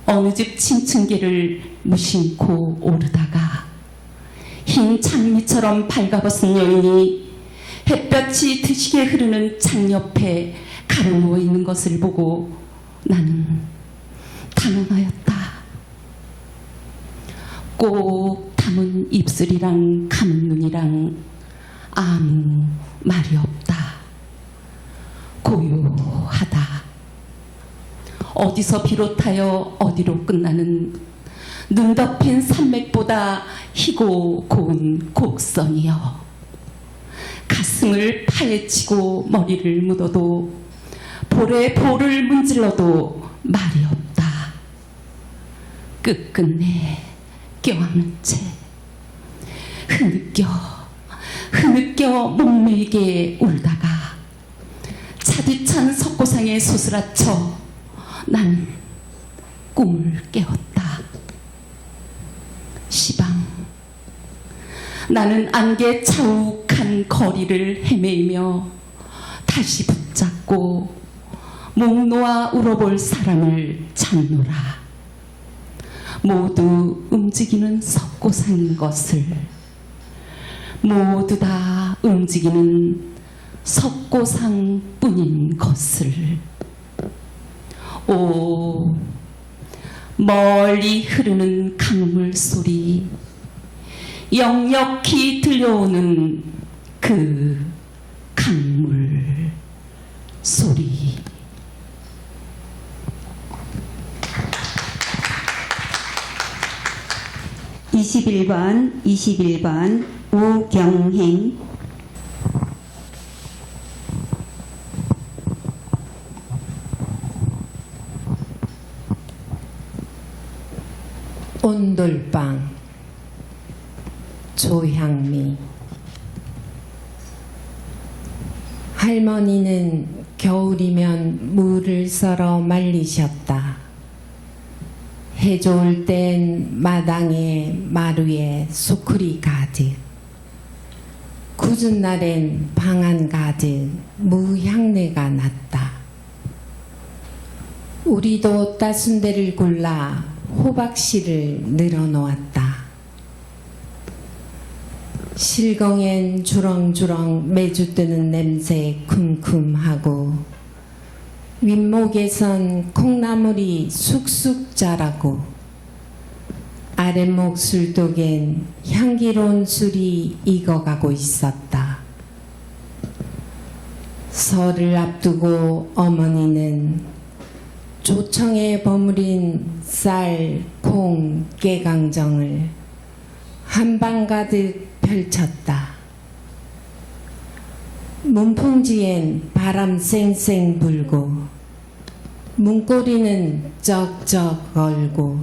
어느 집 층층계를 무심코 오르다가 흰 장미처럼 발가벗은 여인이 햇볕이 드시게 흐르는 창 옆에 가로누워 있는 것을 보고 나는 당황하였다. 꼭 담은 입술이랑 감은 눈이랑 아무 말이 없다. 고요하다. 어디서 비롯하여 어디로 끝나는 눈 덮인 산맥보다 희고 고운 곡선이여. 가슴을 파헤치고 머리를 묻어도 볼에 볼을 문질러도 말이 없다. 끝끝내 껴안은 채 흐느껴 목매이게 울다가 차디찬 석고상에 소스라쳐 난 꿈을 깨웠다. 시방, 나는 안개 자욱한 거리를 헤매이며 다시 붙잡고 목 놓아 울어볼 사람을 찾노라. 모두 움직이는 석고상인 것을, 모두 다 움직이는 석고상뿐인 것을. 오, 멀리 흐르는 강물 소리, 역력히 들려오는 그 강물 소리. (21번) 우경행. 온돌방. 조향미. 할머니는 겨울이면 물을 썰어 말리셨다. 해 좋을 땐 마당에 마루에 소쿠리 가득, 굳은 날엔 방안 가득 무향내가 났다. 우리도 따순 데를 골라 호박씨를 늘어놓았다. 실경엔 주렁주렁 매주 뜨는 냄새 쿰쿰하고, 윗목에선 콩나물이 쑥쑥 자라고, 아랫목 술독엔 향기로운 술이 익어가고 있었다. 설을 앞두고 어머니는 조청에 버무린 쌀, 콩, 깨강정을 한방 가득 펼쳤다. 문풍지엔 바람 쌩쌩 불고, 문고리는 쩍쩍 얼고,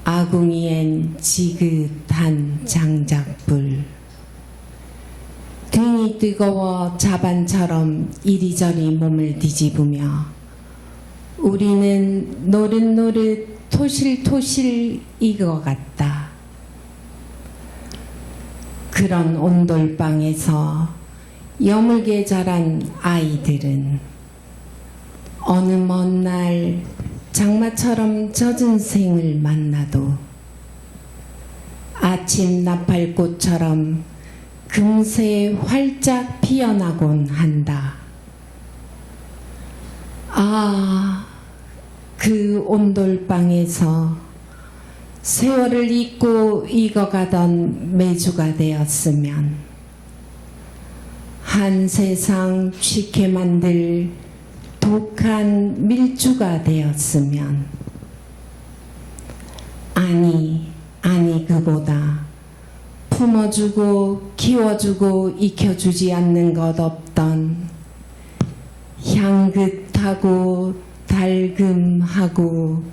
아궁이엔 지긋한 장작불. 등이 뜨거워 자반처럼 이리저리 몸을 뒤집으며 우리는 노릇노릇 토실토실 익어갔다. 그런 온돌방에서 여물게 자란 아이들은 어느 먼 날 장마처럼 젖은 생을 만나도 아침 나팔꽃처럼 금세 활짝 피어나곤 한다. 아, 그 온돌방에서 세월을 잊고 익어가던 메주가 되었으면, 한 세상 취케 만들 독한 밀주가 되었으면, 아니 그보다 품어주고 키워주고 익혀주지 않는 것 없던 향긋하고 달금하고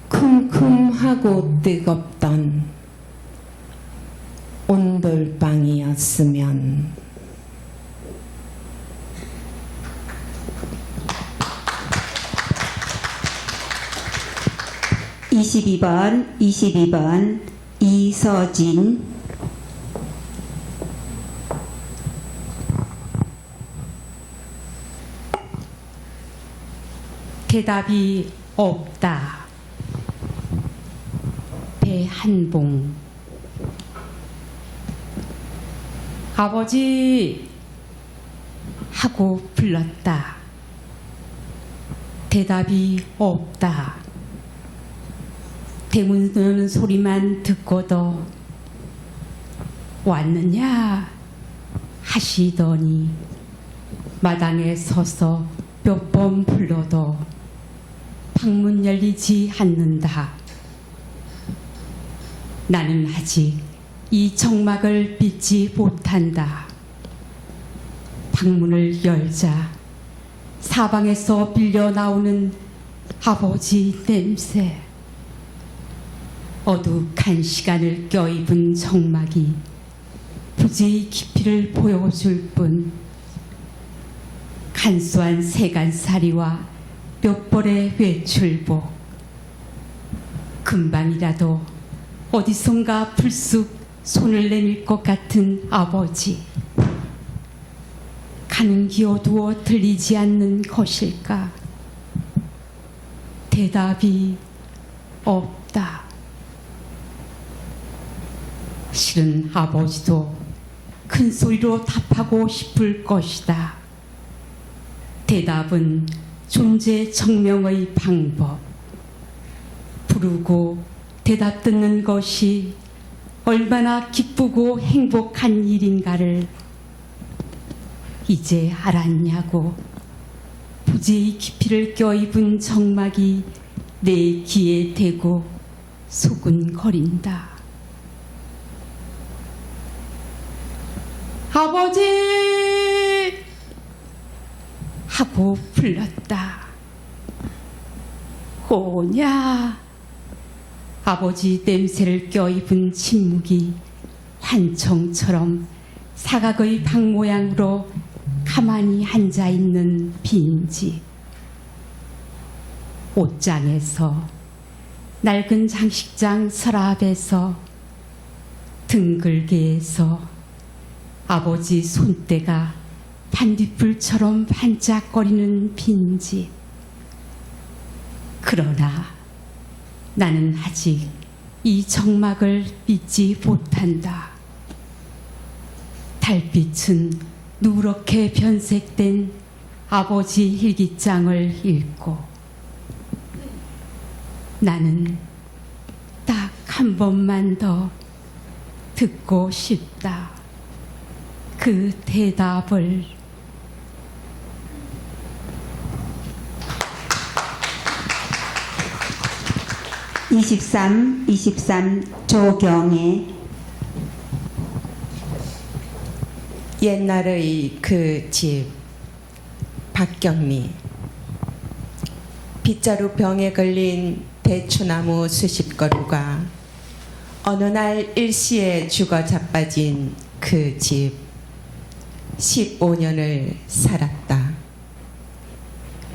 쿰쿰하고 뜨겁던 온돌방이었으면. (22번) 이서진. 대답이 없다. 배한봉. 아버지 하고 불렀다. 대답이 없다. 대문 여는 소리만 듣고도 왔느냐 하시더니 마당에 서서 몇 번 불러도 방문 열리지 않는다. 나는 아직 이 정막을 믿지 못한다. 방문을 열자 사방에서 빌려 나오는 아버지 냄새. 어둑한 시간을 껴입은 정막이 부지의 깊이를 보여줄 뿐 간소한 세간살이와 몇 벌의 외출복. 금방이라도 어디선가 불쑥 손을 내밀 것 같은 아버지. 가는 기 어두워 들리지 않는 것일까? 대답이 없다. 실은 아버지도 큰 소리로 답하고 싶을 것이다. 대답은 존재 증명의 방법. 부르고 대답 듣는 것이 얼마나 기쁘고 행복한 일인가를 이제 알았냐고. 부지의 깊이를 껴입은 정막이 내 귀에 대고 소근거린다. 아버지 하고 불렀다. 오냐. 아버지 냄새를 껴입은 침묵이 환청처럼 사각의 방 모양으로 가만히 앉아있는 빈집. 옷장에서 낡은 장식장 서랍에서 등글개에서 아버지 손때가 반딧불처럼 반짝거리는 빈집. 그러나 나는 아직 이 정막을 믿지 못한다. 달빛은 누렇게 변색된 아버지 일기장을 읽고 나는 딱 한 번만 더 듣고 싶다. 그 대답을. (23) 조경애. 옛날의 그 집. 박경미. 빗자루 병에 걸린 대추나무 수십 그루가 어느 날 일시에 죽어 자빠진 그 집. 15년을 살았다.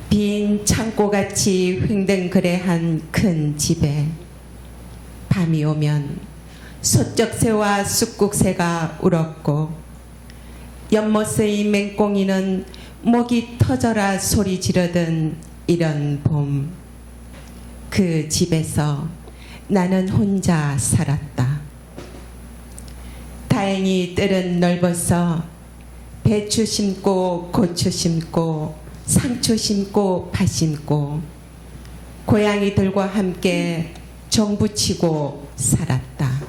빈 창고같이 횡댕그레한 큰 집에 밤이 오면 소쩍새와 쑥국새가 울었고 연못의 맹꽁이는 목이 터져라 소리 지르던 이런 봄. 그 집에서 나는 혼자 살았다. 다행히 뜰은 넓어서 배추 심고 고추 심고 상추 심고 파 심고 고양이들과 함께 정부치고 살았다.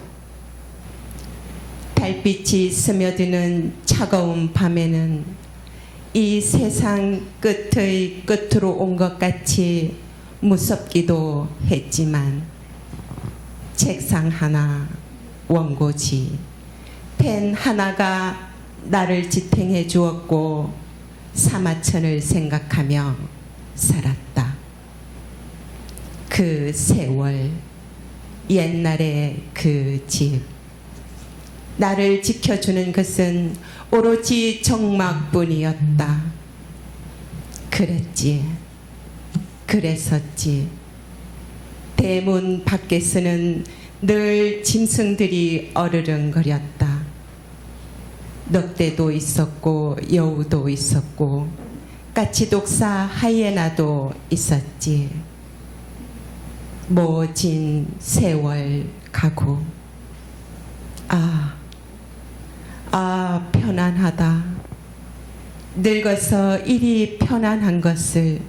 달빛이 스며드는 차가운 밤에는 이 세상 끝의 끝으로 온 것 같이 무섭기도 했지만 책상 하나, 원고지, 펜 하나가 나를 지탱해 주었고 사마천을 생각하며 살았다. 그 세월, 옛날의 그 집. 나를 지켜주는 것은 오로지 정막뿐이었다. 그랬지. 그랬었지. 대문 밖에서는 늘 짐승들이 어르렁거렸다. 늑대도 있었고 여우도 있었고 까치독사 하이에나도 있었지. 모진 세월 가고 아, 편안하다. 늙어서 이리 편안한 것을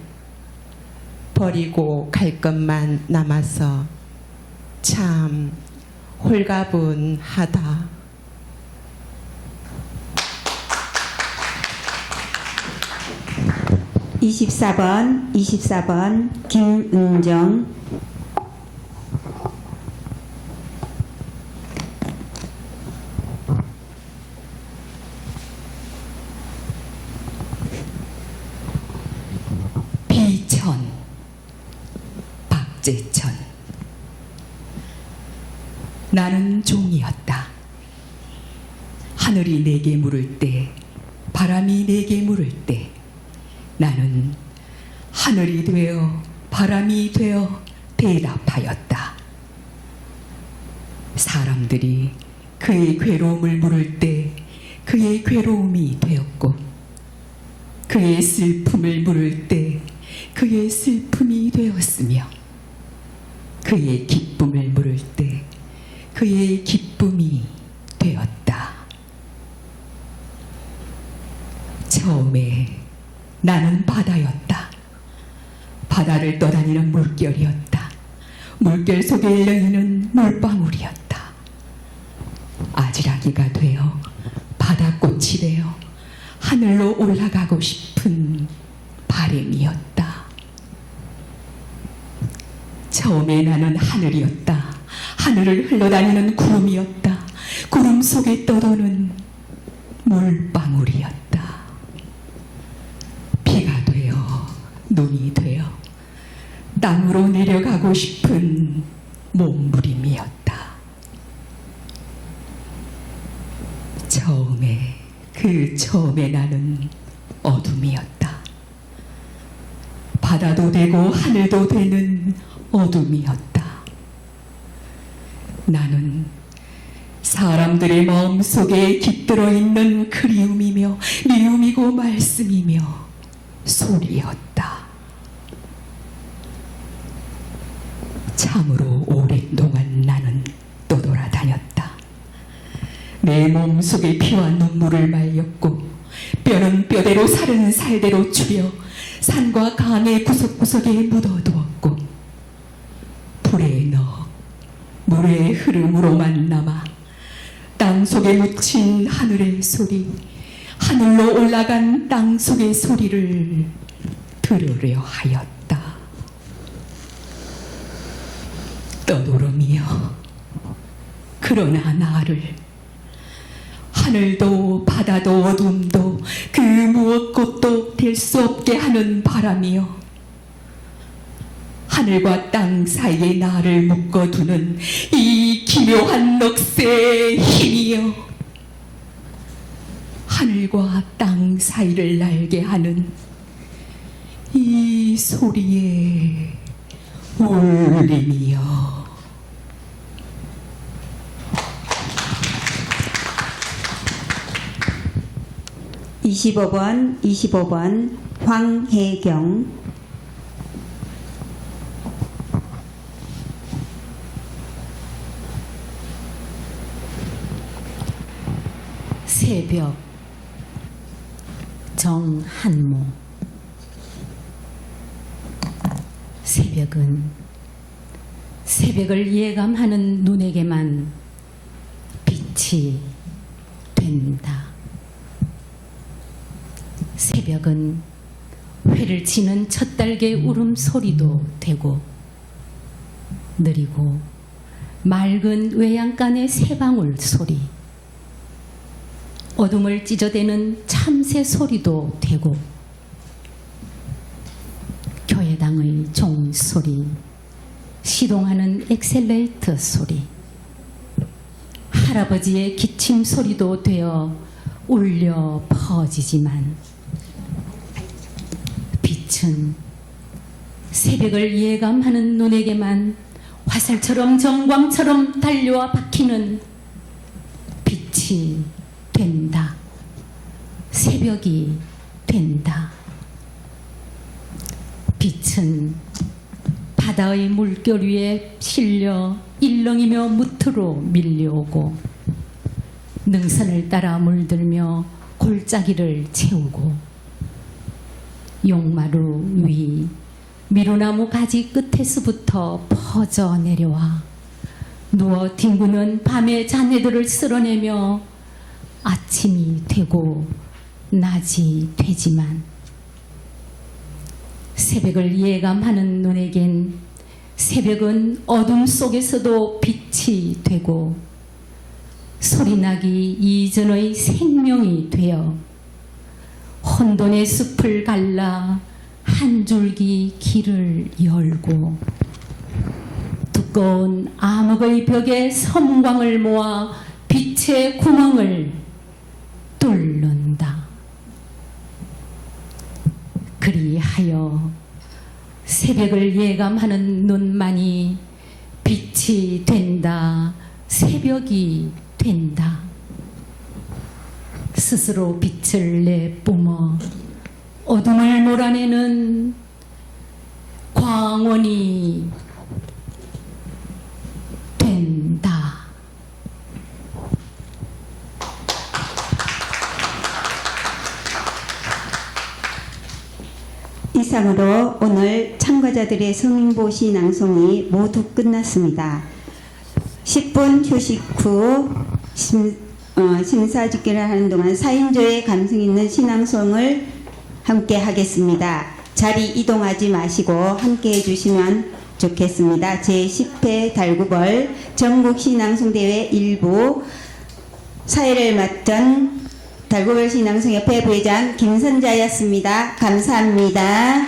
버리고 갈 것만 남아서 참 홀가분하다. (24번) 김은정. 비천 박재천. 나는 종이었다. 하늘이 내게 물을 때, 바람이 내게 물을 때, 나는 하늘이 되어 바람이 되어 대답하였다. 사람들이 그의 괴로움을 물을 때 그의 괴로움이 되었고, 그의 슬픔을 물을 때 그의 슬픔이 되었으며, 그의 기쁨을 물을 때 그의 기쁨이 되었다. 처음에 나는 바다였다. 바다를 떠다니는 물결이었다. 물결 속에 일렁이는 물방울이었다. 아지랑이가 되어 바다꽃이 되어 하늘로 올라가고 싶은 바람이었다. 처음에 나는 하늘이었다. 하늘을 흘러다니는 구름이었다. 구름 속에 떠도는 물방울이었다. 비가 되어 눈이 되어 땅으로 내려가고 싶은 몸부림이었다. 처음에 나는 어둠이었다. 바다도 되고 하늘도 되는 어둠이었다. 나는 사람들의 마음속에 깃들어 있는 그리움이며 미움이고 말씀이며 소리였다. 참으로 오랫동안 나는 떠돌아다녔다. 내 몸속에 피와 눈물을 말렸고, 뼈는 뼈대로 살은 살대로 추려 산과 강의 구석구석에 묻어두었고, 불에 넣어 물의 흐름으로만 남아 땅 속에 묻힌 하늘의 소리, 하늘로 올라간 땅 속의 소리를 들으려 하였다. 떠돌음이여, 그러나 나를 하늘도 바다도 어둠도 그 무엇것도 될 수 없게 하는 바람이여, 하늘과 땅 사이에 나를 묶어두는 이 기묘한 넋의 힘이여, 하늘과 땅 사이를 날게 하는 이 소리의 울림이여. 25번 황혜경. 새벽 정한모. 새벽은 새벽을 예감하는 눈에게만 빛이 된다. 새벽은 회를 치는 첫 달개 울음소리도 되고, 느리고 맑은 외양간의 새방울 소리, 어둠을 찢어대는 참새 소리도 되고, 교회당의 종소리, 시동하는 엑셀레이터 소리, 할아버지의 기침 소리도 되어 울려 퍼지지만, 빛은 새벽을 예감하는 눈에게만 화살처럼 정광처럼 달려와 박히는 빛이 된다. 새벽이 된다. 빛은 바다의 물결 위에 실려 일렁이며 무트로 밀려오고, 능선을 따라 물들며 골짜기를 채우고 용마루 위 미루나무 가지 끝에서부터 퍼져 내려와 누워 뒹구는 밤의 자네들을 쓸어내며 아침이 되고 낮이 되지만 새벽을 예감하는 눈에겐 새벽은 어둠 속에서도 빛이 되고 소리나기 이전의 생명이 되어 혼돈의 숲을 갈라 한 줄기 길을 열고 두꺼운 암흑의 벽에 섬광을 모아 빛의 구멍을 뚫는다. 그리하여 새벽을 예감하는 눈만이 빛이 된다. 새벽이 된다. 스스로 빛을 내뿜어 어둠을 몰아내는 광원이 된다. 이상으로 오늘 참가자들의 성인보시 낭송이 모두 끝났습니다. 10분 휴식 후 심사집계를 하는 동안 4인조의 감성 있는 신앙송을 함께 하겠습니다. 자리 이동하지 마시고 함께 해주시면 좋겠습니다. 제10회 달구벌 전국신앙송대회 1부 사회를 맡은 달구벌 신앙송협회 부회장 김선자였습니다. 감사합니다.